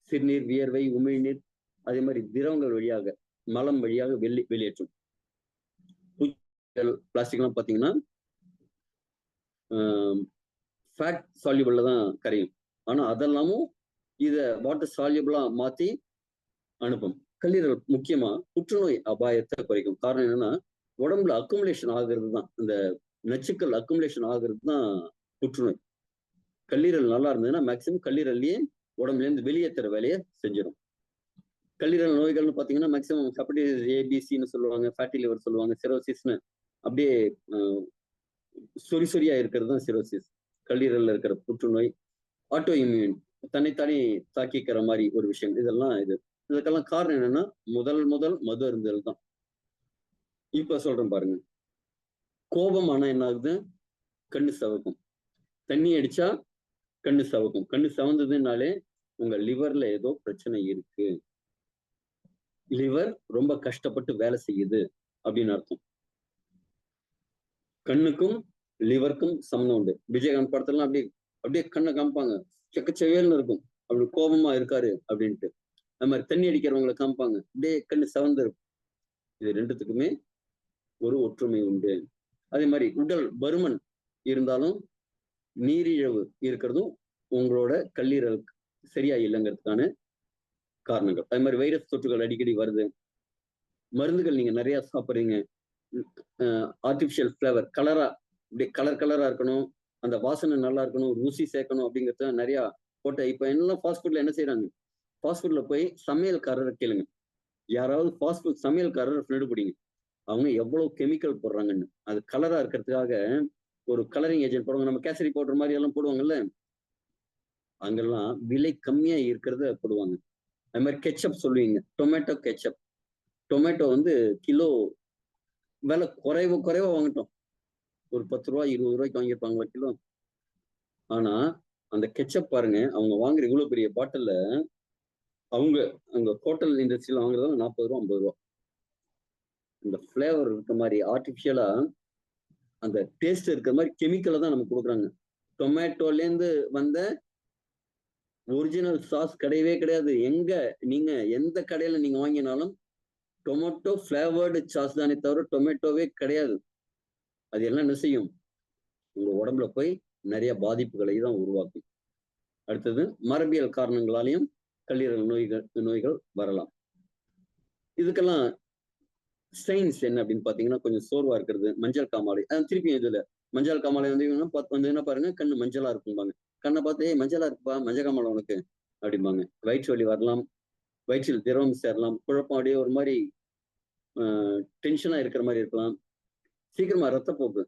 சிறுநீர், வியர்வை, உமிழ்நீர், அதே மாதிரி திரவங்கள் வழியாக, மலம் வழியாக வெளியேற்றும். பிளாஸ்டிக் எல்லாம் பாத்தீங்கன்னா ஃபேட் சால்யூபிள்ல தான் கரையும். ஆனா அதெல்லாமும் இதை வாட்டர் சால்யூபிளா மாத்தி அனுப்பும். கல்லீரல் முக்கியமா புற்றுநோய் அபாயத்தை குறைக்கும். காரணம் என்னன்னா உடம்புல அக்குமுலேஷன் ஆகுறது தான், இந்த நச்சுக்கள் அக்குமுலேஷன் ஆகுறது தான் புற்றுநோய். கல்லீரல் நல்லா இருந்ததுன்னா மேக்சிமம் கல்லீரல்லையே உடம்புல இருந்து வெளியேற்றுற வேலையை செஞ்சிடும். கல்லீரல் நோய்கள்னு பாத்தீங்கன்னா மேக்சிமம் ஹெப்படைட்டிஸ் ஏபிசின்னு சொல்லுவாங்க, ஃபேட்டி லிவர் சொல்லுவாங்க, சிரோசிஸ்னு அப்படியே சொறி சொறியா இருக்கிறது தான் சிரோசிஸ். கல்லீரல்ல இருக்கிற புற்றுநோய், ஆட்டோ இம்யூன் தன்னைத்தானே தாக்கிக்கிற மாதிரி ஒரு விஷயம். இதெல்லாம் இதுக்கெல்லாம் காரணம் என்னன்னா முதல் மது அருந்தல் தான். இப்ப சொல்றேன் பாருங்க. கோபம் ஆனா என்ன ஆகுது? கண்ணு சவக்கும். தண்ணி அடிச்சா கண்ணு சவக்கும். கண்ணு சவந்ததுனாலே உங்க லிவர்ல ஏதோ பிரச்சனை இருக்கு, லிவர் ரொம்ப கஷ்டப்பட்டு வேலை செய்யுது அப்படின்னு அர்த்தம். கண்ணுக்கும் லிவருக்கும் சம்மந்தம் உண்டு. விஜயகாந்த் படத்துல அப்படியே அப்படியே கண்ணை காமிப்பாங்க, செக்கச்செவேல்னு இருக்கும், அப்படி கோபமா இருக்காரு அப்படின்ட்டு. அது மாதிரி தண்ணி அடிக்கிறவங்களை காமிப்பாங்க, அப்படியே கண்ணு சவந்து இருக்கும். இது ரெண்டுத்துக்குமே ஒரு ஒற்றுமை உண்டு. அதே மாதிரி உடல் பருமன் இருந்தாலும் நீரிழிவு இருக்கிறதும் உங்களோட கல்லீரல் சரியா இல்லைங்கிறதுக்கான காரணங்கள். அது மாதிரி வைரஸ் தொற்றுகள் அடிக்கடி வருது, மருந்துகள் நீங்க நிறைய சாப்பிட்றீங்க, ஆர்டிபிஷியல் ஃபிளவர் கலரா இப்படி கலரா இருக்கணும், அந்த வாசனை நல்லா இருக்கணும், ருசி சேர்க்கணும் அப்படிங்கிறது நிறைய போட்ட. இப்ப என்னெல்லாம் ஃபாஸ்ட் ஃபுட்ல என்ன செய்யறாங்க? ஃபாஸ்ட் ஃபுட்ல போய் சமையல்காரரை கேளுங்க, யாராவது ஃபாஸ்ட் ஃபுட் சமையல்காரரை ஃப்ரெண்டு பிடிங்க, அவங்க எவ்வளவு கெமிக்கல் போடுறாங்கன்னு. அது கலரா இருக்கிறதுக்காக ஒரு கலரிங் ஏஜென்ட் போடுவாங்க, நம்ம கேசரி பவுடர் மாதிரி எல்லாம் போடுவாங்கல்ல, அங்கெல்லாம் விலை கம்மியா இருக்கிறத போடுவாங்க. அது மாதிரி கெச்சப் சொல்லுவீங்க, டொமேட்டோ கெச்சப். டொமேட்டோ கிலோ விலை குறைவா வாங்கிட்டோம், ஒரு 10 ரூபாய் 20 ரூபாய்க்கு வாங்கியிருப்பாங்களா கிலோ. ஆனா அந்த கெச்சப் பாருங்க, அவங்க வாங்குற இவ்வளவு பெரிய பாட்டில்ல அவங்க அங்க ஹோட்டல் இண்டஸ்ட்ரியில வாங்குறதால 40 ரூபா 50 ரூபா. இந்த பிளேவர் இருக்க மாதிரி ஆர்டிபிஷியலா அந்த டேஸ்ட் இருக்கிற மாதிரி கெமிக்கலை தான் நமக்கு கொடுக்குறாங்க. டொமேட்டோல இருந்து வந்த ஒரிஜினல் சாஸ் கிடையவே கிடையாது. நீங்க எந்த கடையில நீங்க வாங்கினாலும் டொமேட்டோ பிளேவர்டு சாஸ் தானே தவிர டொமேட்டோவே கிடையாது. அது எல்லாம் என்ன செய்யும்? உங்க உடம்புல போய் நிறைய பாதிப்புகளை தான் உருவாக்கும். அடுத்தது மரபியல் காரணங்களாலையும் கல்லீரல் நோய்கள் வரலாம். இதுக்கெல்லாம் சயின்ஸ் என்ன அப்படின்னு பாத்தீங்கன்னா, கொஞ்சம் சோர்வா இருக்கிறது, மஞ்சள் காமாலை. திருப்பி இதுல மஞ்சள் காமாலை என்ன பாருங்க, கண்ணு மஞ்சளா இருக்கும்பாங்க. கண்ணை பார்த்து மஞ்சளா இருக்குப்பா, மஞ்சள் காமாலை உனக்கு அப்படிம்பாங்க. வயிற்று வலி வரலாம், வயிற்றில் திரவம் சேரலாம், குழப்பம், அப்படியே ஒரு மாதிரி டென்ஷனா இருக்கிற மாதிரி இருக்கலாம், சீக்கிரமா ரத்தப்போக்கு,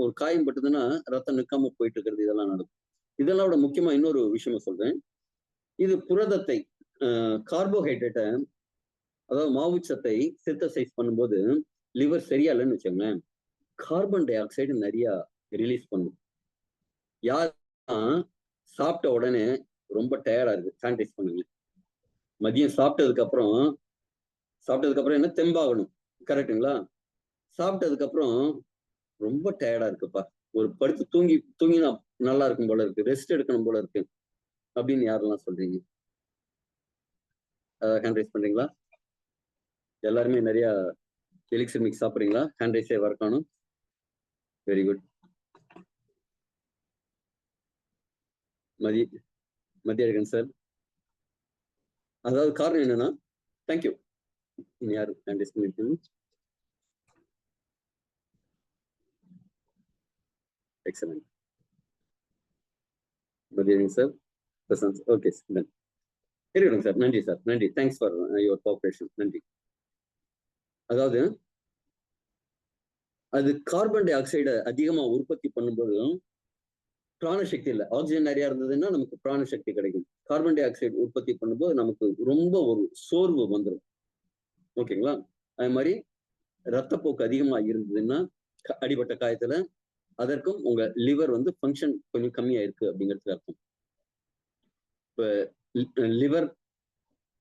ஒரு காயம் பட்டதுன்னா ரத்தம் நிற்காம போயிட்டு இருக்கிறது, இதெல்லாம் நடக்கும். இதெல்லாம் விட முக்கியமா இன்னொரு விஷயமா சொல்றேன். இது புரதத்தை, கார்போஹைட்ரேட்டை, அதாவது மாவுச்சத்தை சிந்தசைஸ் பண்ணும்போது லிவர் சரியா இல்லைன்னு வச்சோங்களேன், கார்பன் டை ஆக்சைடு நிறைய ரிலீஸ் பண்ணும். யார் சாப்பிட்ட உடனே ரொம்ப டயர்டா இருக்கு, சானிடைஸ் பண்ணுங்க. மதியம் சாப்பிட்டதுக்கு அப்புறம் என்ன தெம்பாகணும், கரெக்டுங்களா? சாப்பிட்டதுக்கு அப்புறம் ரொம்ப டயர்டா இருக்குப்பா, ஒரு படுத்து தூங்கினா நல்லா இருக்கும் போல இருக்கு, ரெஸ்ட் எடுக்கணும் போல இருக்கு அப்படின்னு யாரெல்லாம் சொல்றீங்க? ஹேண்ட் ரைஸ் பண்றீங்களா? எல்லாருமே நிறைய எலிக்சர் மிக்ஸ் சாப்பிட்றீங்களா? ஹேண்ட் ரைஸே வரக்கானும். Very good. மதியழகன் சார், அதாவது காரணம் என்னன்னா, தேங்க்யூ. யாரு ஹேண்ட் ரைஸ் பண்ணிருக்கீங்க? Excellent. Mathiyazhagan sir, Prashanth, okay sir, இருக்கட்டும் சார். நன்றி சார், நன்றி. தேங்க்ஸ் ஃபார் யுவர் கோஆபரேஷன், நன்றி. அதாவது அது கார்பன் டை ஆக்சைடை அதிகமா உற்பத்தி பண்ணும்போது பிராணசக்தி இல்லை. ஆக்சிஜன் நிறைய இருந்ததுன்னா நமக்கு பிராணசக்தி கிடைக்கும். கார்பன் டை ஆக்சைடு உற்பத்தி பண்ணும்போது நமக்கு ரொம்ப ஒரு சோர்வு வந்துடும். ஓகேங்களா? அது மாதிரி ரத்தப்போக்கு அதிகமா இருந்ததுன்னா அடிபட்ட காயத்துல அதற்கும் உங்க லிவர் ஃபங்க்ஷன் கொஞ்சம் கம்மியா இருக்கு அப்படிங்கிறதுக்கு அர்த்தம். இப்ப லிவர்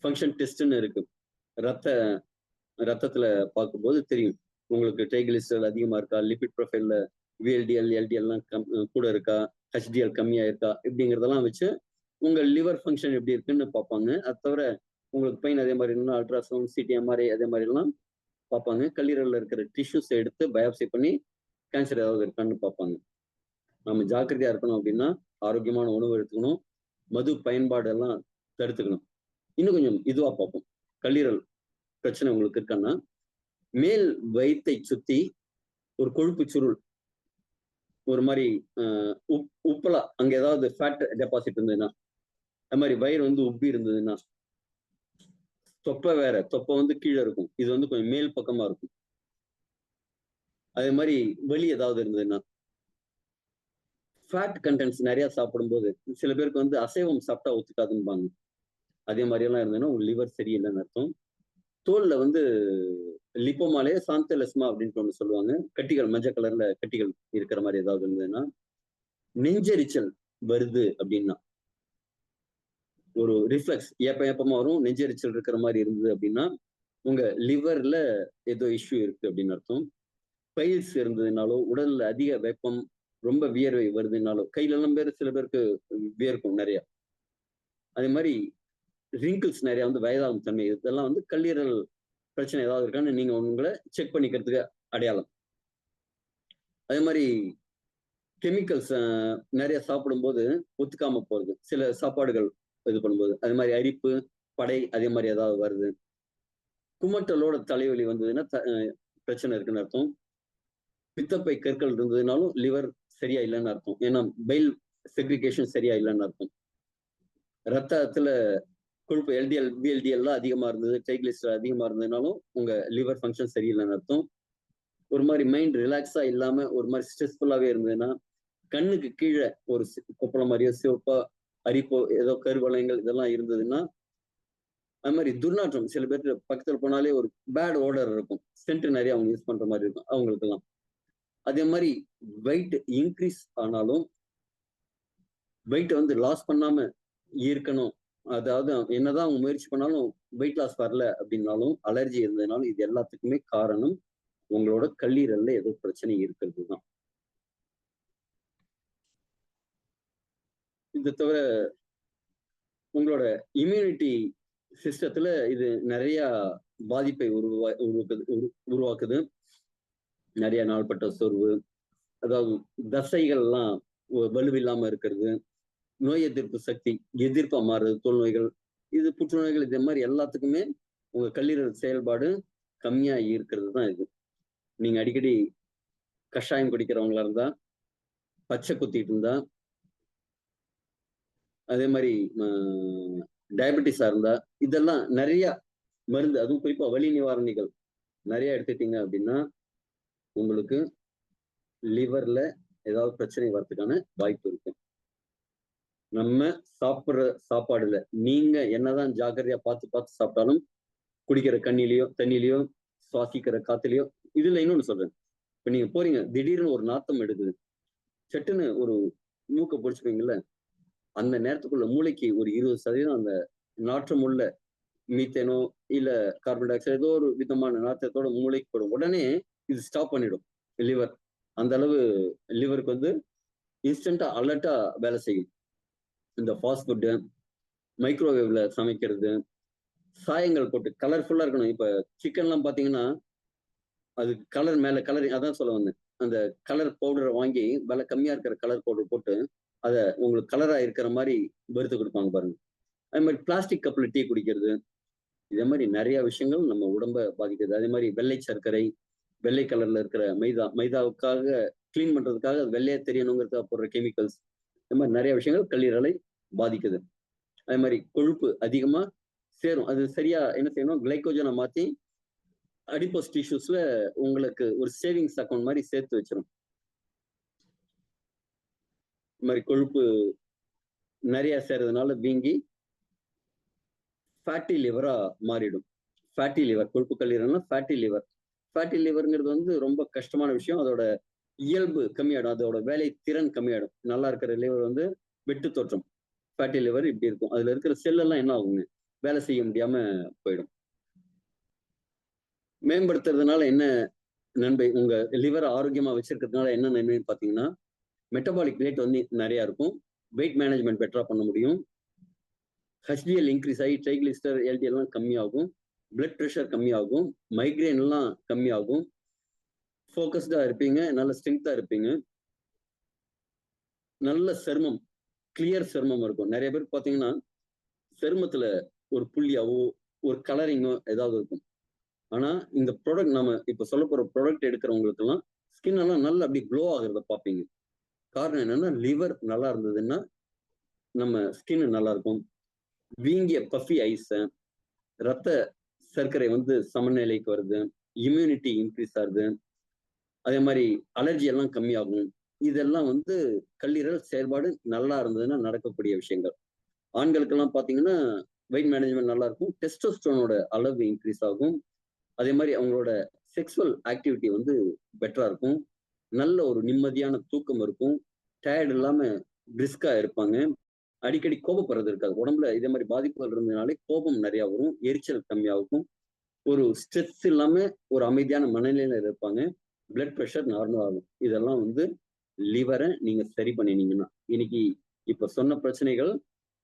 ஃபங்க்ஷன் டெஸ்ட்னு இருக்கு, ரத்தத்துல பார்க்கும்போது தெரியும் உங்களுக்கு ட்ரைகிளிசரைட் அதிகமா இருக்கா, லிபிட் ப்ரொஃபைல்ல விஎல்டிஎல் எல்டிஎல்லாம் கூட இருக்கா, ஹெச்டிஎல் கம்மியா இருக்கா, இப்படிங்கிறதெல்லாம் வச்சு உங்க லிவர் ஃபங்க்ஷன் எப்படி இருக்குன்னு பார்ப்பாங்க. அது தவிர உங்களுக்கு பெயின் அதே மாதிரி இருந்தால் அல்ட்ராசவுண்ட், சிடிஎம்ஆர்ஐ அதே மாதிரி எல்லாம் பார்ப்பாங்க. கல்லீரல்ல இருக்கிற டிஷ்யூஸ் எடுத்து பயாப்சி பண்ணி கேன்சர் ஏதாவது இருக்கான்னு பார்ப்பாங்க. நம்ம ஜாக்கிரதையா இருக்கணும் அப்படின்னா ஆரோக்கியமான உணவு எடுத்துக்கணும், மது பயன்பாடு எல்லாம் தடுத்துக்கணும். இன்னும் கொஞ்சம் இதுவா பார்ப்போம். கல்லீரல் பிரச்சனை உங்களுக்கு இருக்கான்னா, மேல் வயித்தை சுத்தி ஒரு கொழுப்பு சுருள், ஒரு மாதிரி உப்பலா அங்க ஏதாவது ஃபேட் டெபாசிட் இருந்ததுன்னா, அது மாதிரி வயிறு வந்து உப்பி இருந்ததுன்னா, தொப்பை வேற, தொப்பை வந்து கீழே இருக்கும், இது வந்து கொஞ்சம் மேல் பக்கமா இருக்கும். அதே மாதிரி வலி ஏதாவது இருந்ததுன்னா, ஃபேட் கண்டென்ட்ஸ் நிறைய சாப்பிடும்போது சில பேருக்கு வந்து அசைவம் சாப்பிட்டா ஒத்துக்காதுன்பாங்க. அதே மாதிரி எல்லாம் இருந்ததுன்னா உங்க லிவர் சரியில்லைன்னு அர்த்தம். தோல்ல வந்து லிப்போமாலே சாந்தலஸ்மா அப்படின்னு ஒண்ணு சொல்லுவாங்க. கட்டிகள், மஞ்சள் கலர்ல கட்டிகள் இருக்கிற மாதிரி ஏதாவது இருந்ததுன்னா, நெஞ்செரிச்சல் வருது அப்படின்னா, ஒரு ரிஃப்ளெக்ஸ் ஏப்பமா வரும், நெஞ்செரிச்சல் இருக்கிற மாதிரி இருந்தது அப்படின்னா, உங்க லிவர்ல ஏதோ இஷ்யூ இருக்கு அப்படின்னு அர்த்தம். பைல்ஸ் இருந்ததுனாலோ, உடல்ல அதிக வெப்பம், ரொம்ப வியர்வை வருதுனாலோ, கையில எல்லாம் சில பேருக்கு வியர்க்கும் நிறைய. அதே மாதிரி ரிங்கிள்ஸ் நிறைய வந்து வயதாகும் தன்மை, இதெல்லாம் வந்து கல்லீரல் பிரச்சனை ஏதாவது இருக்கான்னு நீங்க உங்களை செக் பண்ணிக்கிறதுக்கு அடையாளம். அதே மாதிரி கெமிக்கல்ஸ் நிறைய சாப்பிடும்போது ஒத்துக்காம போறது, சில சாப்பாடுகள் இது பண்ணும்போது, அதே மாதிரி அரிப்பு, படை அதே மாதிரி ஏதாவது வருது. குமட்டலோட தலைவலி வந்ததுன்னா பிரச்சனை இருக்குன்னு அர்த்தம். பித்தப்பை கற்கள் இருந்ததுனாலும் லிவர் சரியா இல்லைன்னு அர்த்தம். ஏன்னா பைல் செக்ரிகேஷன் சரியா இல்லைன்னு அர்த்தம். ரத்தத்துல கொழுப்பு எல்டிஎல், பிஎல்டிஎல் அதிகமா இருந்தது, ட்ரைகிளிசரைட் அதிகமா இருந்ததுனாலும் உங்க லிவர் ஃபங்க்ஷன் சரியில்லைன்னு அர்த்தம். ஒரு மாதிரி மைண்ட் ரிலாக்ஸா இல்லாம ஒரு மாதிரி ஸ்ட்ரெஸ்ஃபுல்லாவே இருந்ததுன்னா, கண்ணுக்கு கீழே ஒரு கொப்பளம் மாதிரியோ சிவப்பா அரிப்போ ஏதோ கருவளையங்கள் இதெல்லாம் இருந்ததுன்னா, அது மாதிரி துர்நாற்றம், சில பேருக்கு பக்கத்துல போனாலே ஒரு பேட் ஓடர் இருக்கும், சென்ட் நிறைய அவங்க யூஸ் பண்ற மாதிரி இருக்கும் அவங்களுக்கு எல்லாம். அதே மாதிரி வெயிட் இன்க்ரீஸ் ஆனாலும் வெயிட் வந்து லாஸ் பண்ணாம இருக்கணும், அதாவது என்னதான் அவங்க முயற்சி பண்ணாலும் வெயிட் லாஸ் வரல அப்படின்னாலும், அலர்ஜி இருந்ததுனாலும், இது எல்லாத்துக்குமே காரணம் உங்களோட கல்லீரல்ல ஏதோ பிரச்சனை இருக்கிறது தான். இதை தவிர உங்களோட இம்யூனிட்டி சிஸ்டத்துல இது நிறைய பாதிப்பை உருவாக்குது. நிறைய நாள்பட்ட சோர்வு, அதாவது தசைகள் எல்லாம் வலுவில்லாம இருக்கிறது, நோய் எதிர்ப்பு சக்தி எதிர்ப்பா மாறுறது, தோல் நோய்கள், இது புற்றுநோய்கள், இதே மாதிரி எல்லாத்துக்குமே உங்க கல்லீரல் செயல்பாடு கம்மியா இருக்கிறது தான் இது. நீங்க அடிக்கடி கஷாயம் குடிக்கிறவங்களா இருந்தா, பச்சை குத்திட்டு இருந்தா, அதே மாதிரி டயபெட்டிஸா இருந்தா, இதெல்லாம் நிறைய மருந்து, அதுவும் குறிப்பா வலி நிவாரணிகள் நிறைய எடுத்துட்டீங்க அப்படின்னா உங்களுக்கு லிவர்ல ஏதாவது பிரச்சனை வர்றதுக்கான வாய்ப்பு இருக்கு. நம்ம சாப்பிடுற சாப்பாடுல நீங்க என்னதான் ஜாக்கிரதையா பார்த்து சாப்பிட்டாலும், குடிக்கிற தண்ணிலையோ சுவாசிக்கிற காத்துலயோ, இதுல இன்னொன்னு சொல்றேன். இப்ப நீங்க போறீங்க, திடீர்னு ஒரு நாத்தம் எடுக்குது, சட்டுன்னு ஒரு மூக்க பொடிச்சுப்பீங்கல்ல, அந்த நேரத்துக்குள்ள மூளைக்கு ஒரு 20% அந்த நாற்றம் உள்ள மீத்தேனோ இல்ல கார்பன் டை ஆக்சைடு ஏதோ ஒரு விதமான நாற்றத்தோட மூளைக்கு போடும். உடனே இது ஸ்டாப் பண்ணிடும் லிவர். அந்த அளவு லிவருக்கு வந்து இன்ஸ்டன்டா அலர்ட்டா வேலை செய்யும். இந்த ஃபாஸ்ட் ஃபுட்டு, மைக்ரோவேவ்ல சமைக்கிறது, சாயங்கள் போட்டு கலர்ஃபுல்லா இருக்கணும். இப்ப சிக்கன்லாம் பாத்தீங்கன்னா அது கலர் மேல கலர், அதான் சொல்ல வந்தேன். அந்த கலர் பவுடரை வாங்கி விலை கம்மியா இருக்கிற கலர் பவுடர் போட்டு அதை உங்களுக்கு கலரா இருக்கிற மாதிரி வறுத்து கொடுப்பாங்க பாருங்க. அதே மாதிரி பிளாஸ்டிக் கப்ல டீ குடிக்கிறது, இதே மாதிரி நிறைய விஷயங்கள் நம்ம உடம்ப பாதிக்குது. அதே மாதிரி வெள்ளை சர்க்கரை, வெள்ளை கலர்ல இருக்கிற மைதாவுக்காக கிளீன் பண்றதுக்காக அது வெள்ளையா தெரியணுங்கிறதுக்காக போடுற கெமிக்கல்ஸ், இந்த மாதிரி நிறைய விஷயங்கள் கல்லீரலை பாதிக்குது. அதே மாதிரி கொழுப்பு அதிகமா சேரும், அது சரியா என்ன செய்யணும், கிளைக்கோஜனை மாத்தி அடிப்போஸ் டிஷ்யூஸ்ல உங்களுக்கு ஒரு சேவிங்ஸ் அக்கௌண்ட் மாதிரி சேர்த்து வச்சிரும். இந்த மாதிரி கொழுப்பு நிறைய சேர்றதுனால வீங்கி ஃபேட்டி லிவரா மாறிடும். ஃபேட்டி லிவர், கொழுப்பு கல்லீரல்னா ஃபேட்டி லிவர். ஃபேட்டி லிவர்ங்கிறது வந்து ரொம்ப கஷ்டமான விஷயம். அதோட இயல்பு கம்மியாயிடும், அதோட வேலை திறன் கம்மியாயிடும். நல்லா இருக்கிற லிவர் வந்து வெட்டு தோற்றம், ஃபேட்டி லிவர் இப்படி இருக்கும். அதுல இருக்கிற செல் எல்லாம் என்ன ஆகுங்க, வேலை செய்ய முடியாம போயிடும். மேம்படுத்துறதுனால என்ன நன்மை, உங்க லிவர் ஆரோக்கியமா வச்சிருக்கிறதுனால என்ன நன்மைன்னு பாத்தீங்கன்னா, மெட்டபாலிக் ரேட் வந்து நிறைய இருக்கும், வெயிட் மேனேஜ்மெண்ட் பெட்டரா பண்ண முடியும், ஹெச்டிஎல் இன்க்ரீஸ் ஆகி ட்ரைகிளிஸ்டர் எல்டிஎல் எல்லாம் கம்மியாகும், பிளட் ப்ரெஷர் கம்மியாகும், மைக்ரேன் எல்லாம் கம்மியாகும், ஃபோக்கஸ்டா இருப்பீங்க, நல்ல ஸ்ட்ரென்த்தா இருப்பீங்க, நல்ல சருமம், கிளியர் சருமம் இருக்கும். நிறைய பேருக்கு பாத்தீங்கன்னா சருமத்துல ஒரு புள்ளியாவோ ஒரு கலரிங்கோ ஏதாவது இருக்கும். ஆனா இந்த ப்ராடக்ட் நம்ம இப்ப சொல்ல போற ப்ராடக்ட் எடுக்கிறவங்களுக்கு எல்லாம் ஸ்கின் எல்லாம் நல்லா அப்படி க்ளோ ஆகுறத பார்ப்பீங்க. காரணம் என்னன்னா லிவர் நல்லா இருந்ததுன்னா நம்ம ஸ்கின் நல்லா இருக்கும். வீங்கிய பஃபி ஐஸ், ரத்த சர்க்கரை வந்து சமநிலைக்கு வருது, இம்யூனிட்டி இன்க்ரீஸ் ஆகுது, அதே மாதிரி அலர்ஜி எல்லாம் கம்மியாகும். இதெல்லாம் வந்து கல்லீரல் செயல்பாடு நல்லா இருந்ததுன்னா நடக்கக்கூடிய விஷயங்கள். ஆண்களுக்கெல்லாம் பாத்தீங்கன்னா வெயிட் மேனேஜ்மெண்ட் நல்லா இருக்கும், டெஸ்டோஸ்டரோனோட அளவு இன்க்ரீஸ் ஆகும், அதே மாதிரி அவங்களோட செக்ஸுவல் ஆக்டிவிட்டி வந்து பெட்டரா இருக்கும், நல்ல ஒரு நிம்மதியான தூக்கம் இருக்கும், டயர்ட் இல்லாம பிரிஸ்கா இருப்பாங்க, அடிக்கடி கோபப்படுறது இருக்காது. உடம்புல இதே மாதிரி பாதிப்புகள் இருந்ததுனாலே கோபம் நிறைய வரும், எரிச்சல் கம்மியாகும், ஒரு ஸ்ட்ரெஸ் இல்லாம ஒரு அமைதியான மனநிலையில இருப்பாங்க, பிளட் ப்ரெஷர் நார்மல் ஆகும். இதெல்லாம் வந்து லிவரை நீங்க சரி பண்ணினீங்கன்னா இன்னைக்கு இப்ப சொன்ன பிரச்சனைகள்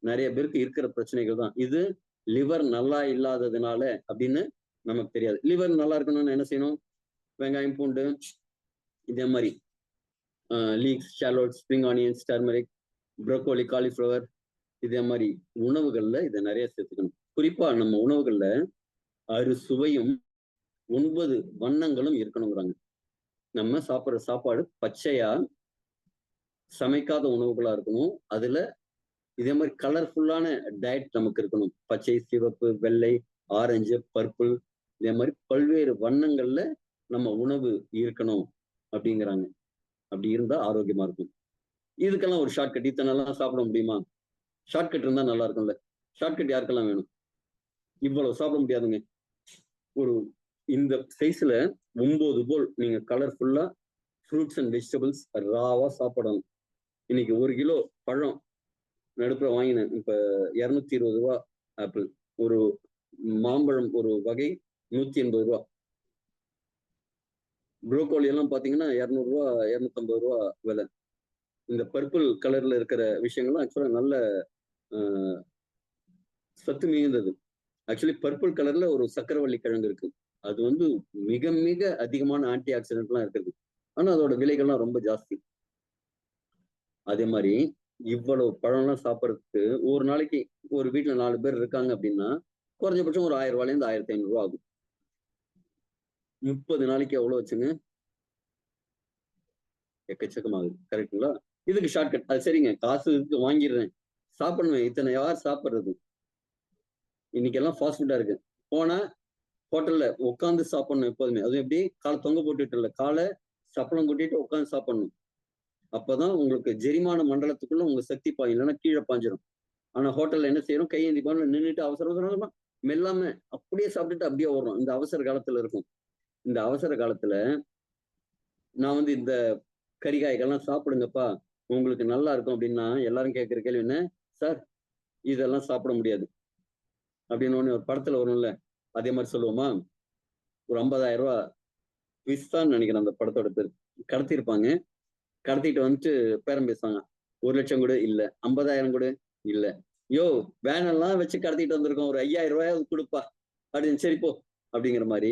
நிறைய பேருக்கு இருக்கிற பிரச்சனைகள் தான். இது லிவர் நல்லா இல்லாததுனால அப்படின்னு நமக்கு தெரியாது. லிவர் நல்லா இருக்கணும்னு என்ன செய்யணும்? வெங்காயம், பூண்டு, இதே மாதிரி leeks, shallot, spring onions, turmeric, broccoli, cauliflower, இதே மாதிரி உணவுகள்ல இதை நிறைய சேர்த்துக்கணும். குறிப்பா நம்ம உணவுகள்ல அறுசுவையும் 9 வண்ணங்களும் இருக்கணுங்கிறாங்க. நம்ம சாப்பிடுற சாப்பாடு பச்சையா சமைக்காத உணவுகளா இருக்கணும். அதுல இதே மாதிரி கலர்ஃபுல்லான டயட் நமக்கு இருக்கணும். பச்சை, சிவப்பு, வெள்ளை, ஆரஞ்சு, பர்பிள், இதே மாதிரி பல்வேறு வண்ணங்கள்ல நம்ம உணவு இருக்கணும் அப்படிங்கிறாங்க. அப்படி இருந்தா ஆரோக்கியமா இருக்கும். இதுக்கெல்லாம் ஒரு ஷார்ட்கட். இத்தனைலாம் சாப்பிட முடியுமா? ஷார்ட்கட் இருந்தா நல்லா இருக்கும்ல. ஷார்ட்கட் யாருக்கெல்லாம் வேணும்? இவ்வளவு சாப்பிட முடியாதுங்க. ஒரு இந்த சைஸ்ல 9 போல் நீங்க கலர்ஃபுல்லா ஃப்ரூட்ஸ் அண்ட் வெஜிடபிள்ஸ் ராவா சாப்பிடணும். இன்னைக்கு 1 கிலோ பழம் நடுப்புற வாங்கினேன். இப்ப 220 ரூபா ஆப்பிள். ஒரு மாம்பழம் ஒரு வகை 180 ரூபா. ப்ரோக்கோலி எல்லாம் பாத்தீங்கன்னா 200 ரூபா, 250 ரூபா விலை. இந்த பர்பிள் கலர்ல இருக்கிற விஷயங்கள்லாம் ஆக்சுவலா நல்ல சத்து மிகுந்தது. ஆக்சுவலி பர்பிள் கலர்ல ஒரு சக்கரவள்ளி கிழங்கு இருக்கு. அது வந்து மிக மிக அதிகமான ஆன்டி ஆக்சிடென்ட் எல்லாம் இருக்குது. ஆனா அதோட விலைகள்லாம் ரொம்ப ஜாஸ்தி. அதே மாதிரி இவ்வளவு பழம்லாம் சாப்பிட்றதுக்கு ஒரு நாளைக்கு ஒரு வீட்டுல 4 பேர் இருக்காங்க அப்படின்னா குறைஞ்சபட்சம் ஒரு 1000 ரூபாயில இருந்து 1500 ரூபா ஆகும். 30 நாளைக்கு எவ்வளவு வச்சுங்க? எக்கச்சக்கமாகுது. கரெக்டுங்களா? இதுக்கு ஷார்ட்கட். அது சரிங்க, காசு இருக்கு வாங்கிடுறேன், சாப்பிடணும், இத்தனை யார் சாப்பிடுறது? இன்னைக்கு எல்லாம் ஃபாஸ்ட் ஃபுட்டா இருக்கு. போனா ஹோட்டல்ல உட்காந்து சாப்பிடணும் எப்போதுமே. அதுவும் எப்படி? காலை தொங்க போட்டுட்டு இல்ல, காலை சப்பளம் கொட்டிட்டு உட்காந்து சாப்பிடணும். அப்பதான் உங்களுக்கு ஜெரிமான மண்டலத்துக்குள்ள உங்க சக்தி பாயும், இல்லைன்னா கீழே பாஞ்சிடும். ஆனா ஹோட்டல்ல என்ன செய்யறோம்? கையேந்தி பாருங்க, நின்றுட்டு அவசர அவசரமா மெல்லாம அப்படியே சாப்பிட்டுட்டு அப்படியே ஓடுறோம். இந்த அவசர காலத்துல இருக்கும். இந்த அவசர காலத்துல நான் வந்து இந்த கறிகாய்கள்லாம் சாப்பிடுங்கப்பா, உங்களுக்கு நல்லா இருக்கும் அப்படின்னா எல்லாரும் கேட்கிற கேள்வி என்ன? சார் இதெல்லாம் சாப்பிட முடியாது அப்படின்னு ஒண்ணு ஒரு படத்துல வரும்ல, அதே மாதிரி சொல்லுவோமா? ஒரு 50,000 ரூபாய் விஸ்தான்னு நினைக்கிறேன் அந்த படத்தோட பேர், கடத்திருப்பாங்க. கடத்திட்டு வந்துட்டு பேரம் பேசுவாங்க. 1,00,000 கூட இல்ல, 50,000 கூட இல்ல, யோ வேன் எல்லாம் வச்சு கடத்திட்டு வந்திருக்கோம், ஒரு 5,000 ரூபாயாவது கொடுப்பா அப்படின்னு. சரி போ அப்படிங்கிற மாதிரி.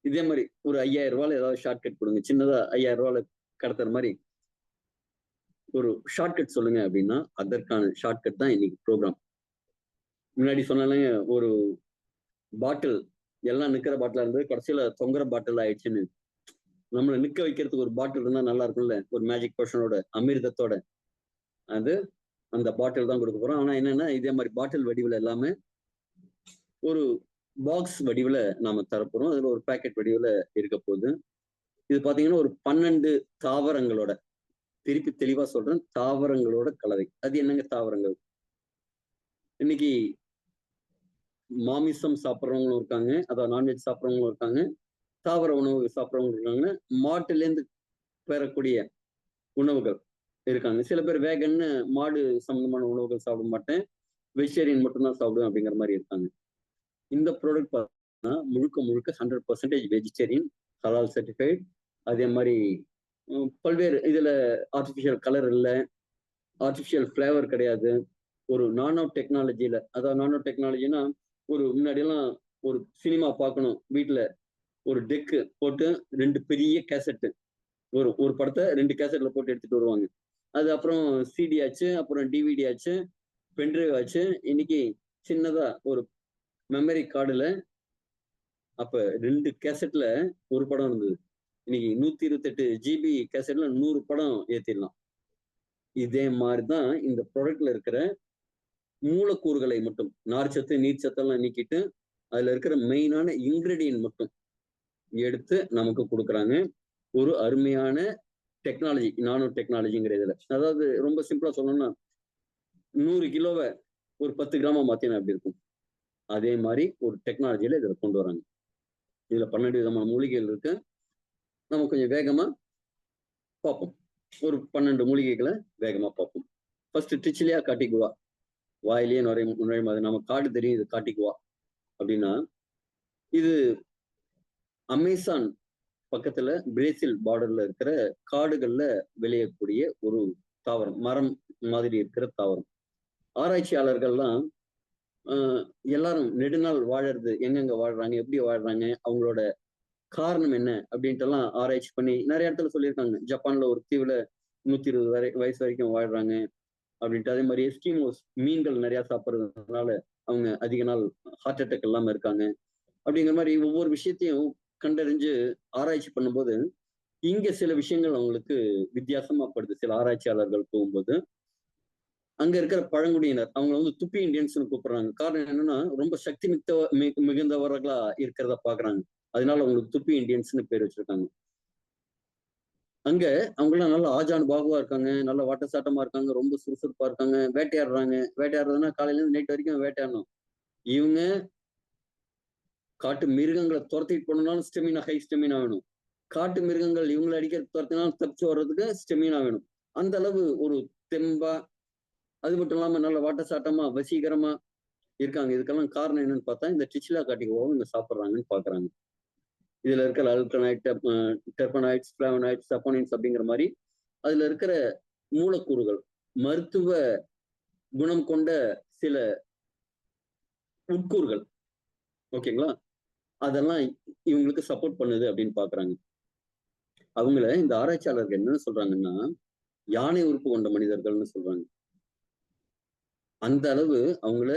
இதே மாதிரி ஒரு 5,000 ரூபாயில ஏதாவது ஷார்ட்கட் கொடுங்க, சின்னதா 5,000 ரூபாயில கடத்துற மாதிரி ஒரு ஷார்ட்கட் சொல்லுங்க அப்படின்னா அதற்கான ஷார்ட்கட் தான் இன்னைக்கு ப்ரோக்ராம். முன்னாடி சொன்னாலுங்க ஒரு பாட்டில் எல்லாம் நிக்கிற பாட்டிலா இருந்து கடைசியில தொங்குற பாட்டில் ஆயிடுச்சுன்னு. நம்மளை நிக்க வைக்கிறதுக்கு ஒரு பாட்டில் இருந்தா நல்லா இருக்கும்ல, ஒரு மேஜிக் போர்ஷனோட அமிர்தத்தோட. அது அந்த பாட்டில் தான் கொடுக்க போறோம். ஆனா என்னன்னா இதே மாதிரி பாட்டில் வடிவில் எல்லாமே ஒரு பாக்ஸ் வடிவில் நாம தரப்போறோம். அதுல ஒரு பேக்கெட் வடிவில் இருக்க போகுது. இது பாத்தீங்கன்னா ஒரு 12 தாவரங்களோட, திருப்பி தெளிவா சொல்றேன், தாவரங்களோட கலவை. அது என்னங்க தாவரங்கள்? இன்னைக்கு மாமிசம் சாப்பிட்றவங்களும் இருக்காங்க, அதாவது நான்வெஜ் சாப்பிட்றவங்களும் இருக்காங்க, தாவர உணவு சாப்பிட்றவங்க இருக்காங்க, மாட்டுல இருந்து பெறக்கூடிய உணவுகள் இருக்காங்க. சில பேர் வேகன்னு மாடு சம்பந்தமான உணவுகள் சாப்பிட மாட்டேன், வெஜிடேரியன் மட்டும்தான் சாப்பிடுவேன் அப்படிங்கிற மாதிரி இருக்காங்க. இந்த ப்ராடக்ட் பார்த்தீங்கன்னா முழுக்க முழுக்க 100% வெஜிடேரியன், ஹலால் சர்டிஃபைட். அதே மாதிரி பல்வேறு இதுல ஆர்டிஃபிஷியல் கலர் இல்லை, ஆர்டிஃபிஷியல் ஃபிளேவர் கிடையாது. ஒரு நானோ டெக்னாலஜியில, அதாவது நானோ டெக்னாலஜினா ஒரு முன்னாடியெல்லாம் ஒரு சினிமா பார்க்கணும் வீட்டுல ஒரு டெக்கு போட்டு 2 பெரிய கேசட்டு, ஒரு ஒரு படத்தை 2 கேசட்ல போட்டு எடுத்துட்டு வருவாங்க. அது அப்புறம் சிடி ஆச்சு, அப்புறம் டிவிடி ஆச்சு, பென்ட்ரைவ் ஆச்சு. இன்னைக்கு சின்னதா ஒரு மெமரி கார்டுல அப்ப 2 கேசட்ல ஒரு படம் இருந்தது. இன்னைக்கு 128 ஜிபி கேசட்ல 100 படம் ஏத்திடலாம். இதே மாதிரிதான் இந்த ப்ராடக்ட்ல இருக்கிற மூலக்கூறுகளை மட்டும் நார்ச்சத்து நீர்ச்சத்தெல்லாம் நீக்கிட்டு அதுல இருக்கிற மெயினான இன்கிரீடியன்ட் மட்டும் எடுத்து நமக்கு கொடுக்குறாங்க. ஒரு அருமையான டெக்னாலஜி, நானோ டெக்னாலஜிங்கிற இதுல. அதாவது ரொம்ப சிம்பிளா சொல்லணும்னா 100 கிலோவை ஒரு 10 கிராமா மாத்தினா எப்படி இருக்கும், அதே மாதிரி ஒரு டெக்னாலஜியில இதுல கொண்டு வராங்க. இதுல 12 விதமான மூலிகைகள் இருக்கு. நம்ம கொஞ்சம் வேகமா பார்ப்போம். ஒரு 12 மூலிகைகளை வேகமா பார்ப்போம். ஃபர்ஸ்ட் டிச்சிலியா காட்டிக்குவா. வாயிலேயே நுழையும் அது நம்ம காடு தெரியும், இது காட்டிக்குவா அப்படின்னா இது அமேசான் பக்கத்துல பிரேசில் பார்டர்ல இருக்கிற காடுகள்ல விளையக்கூடிய ஒரு தாவரம், மரம் மாதிரி இருக்கிற தாவரம். ஆராய்ச்சியாளர்கள்லாம் எல்லாரும் நெடுநாள் வாழறது, எங்கெங்க வாழ்றாங்க, எப்படி வாழ்றாங்க, அவங்களோட காரணம் என்ன அப்படின்ட்டு எல்லாம் ஆராய்ச்சி பண்ணி நிறைய இடத்துல சொல்லியிருக்காங்க. ஜப்பான்ல ஒரு தீவுல 120 வயசு வரைக்கும் வாழ்றாங்க அப்படின்ட்டு. அதே மாதிரி எஸ்கிமோஸ் மீன்கள் நிறைய சாப்பிட்றதுனால அவங்க அதிக நாள் ஹார்ட் அட்டாக் இல்லாம இருக்காங்க அப்படிங்கிற மாதிரி ஒவ்வொரு விஷயத்தையும் கண்டறிஞ்சு ஆராய்ச்சி பண்ணும்போது இங்க சில விஷயங்கள் அவங்களுக்கு வித்தியாசமா படுது. சில ஆராய்ச்சியாளர்கள் போகும்போது அங்க இருக்கிற பழங்குடியினர் அவங்க துப்பி இந்தியன்ஸ்னு கூப்பிடுறாங்க. காரணம் என்னன்னா ரொம்ப சக்தி மிகுந்தவர்களா இருக்கிறத பாக்குறாங்க. அதனால அவங்களுக்கு துப்பி இந்தியன்ஸ்னு பேர் வச்சிருக்காங்க. அங்க அவங்கெல்லாம் நல்ல ஆஜான் பாகுவா இருக்காங்க, நல்ல வாட்டசாட்டமா இருக்காங்க, ரொம்ப சுறுசுறுப்பா இருக்காங்க, வேட்டையாடுறாங்க. வேட்டையாடுறதுன்னா காலையில இருந்து நைட் வரைக்கும் வேட்டையாடணும். இவங்க காட்டு மிருகங்களை துரத்திட்டு போனாலும் ஸ்டெமினா, ஹை ஸ்டெமினா வேணும். காட்டு மிருகங்கள் இவங்களை அடிக்க துரத்தினாலும் தப்பிச்சு வர்றதுக்கு ஸ்டெமினா வேணும். அந்த அளவு ஒரு தெம்பா, அது மட்டும் இல்லாம நல்ல வாட்டசாட்டமா வசீகரமா இருக்காங்க. இதுக்கெல்லாம் காரணம் என்னன்னு பார்த்தா இந்த டிச்சிலா காட்டிக்குவாவும் இங்க சாப்பிட்றாங்கன்னு பாக்குறாங்க. இதுல இருக்கிற அல்கனைட், டெர்பனைட்ஸ், பிளாவனைட்ஸ், சப்போனின்ஸ் அப்படிங்கிற மாதிரி அதுல இருக்கிற மூலக்கூறுகள் மருத்துவ குணம் கொண்ட சில உட்கூறுகள், ஓகேங்களா, அதெல்லாம் இவங்களுக்கு சப்போர்ட் பண்ணுது அப்படின்னு பாக்குறாங்க. அவங்கள இந்த ஆராய்ச்சியாளர்கள் என்ன சொல்றாங்கன்னா யானை உறுப்பு கொண்ட மனிதர்கள்னு சொல்றாங்க. அந்த அளவு அவங்கள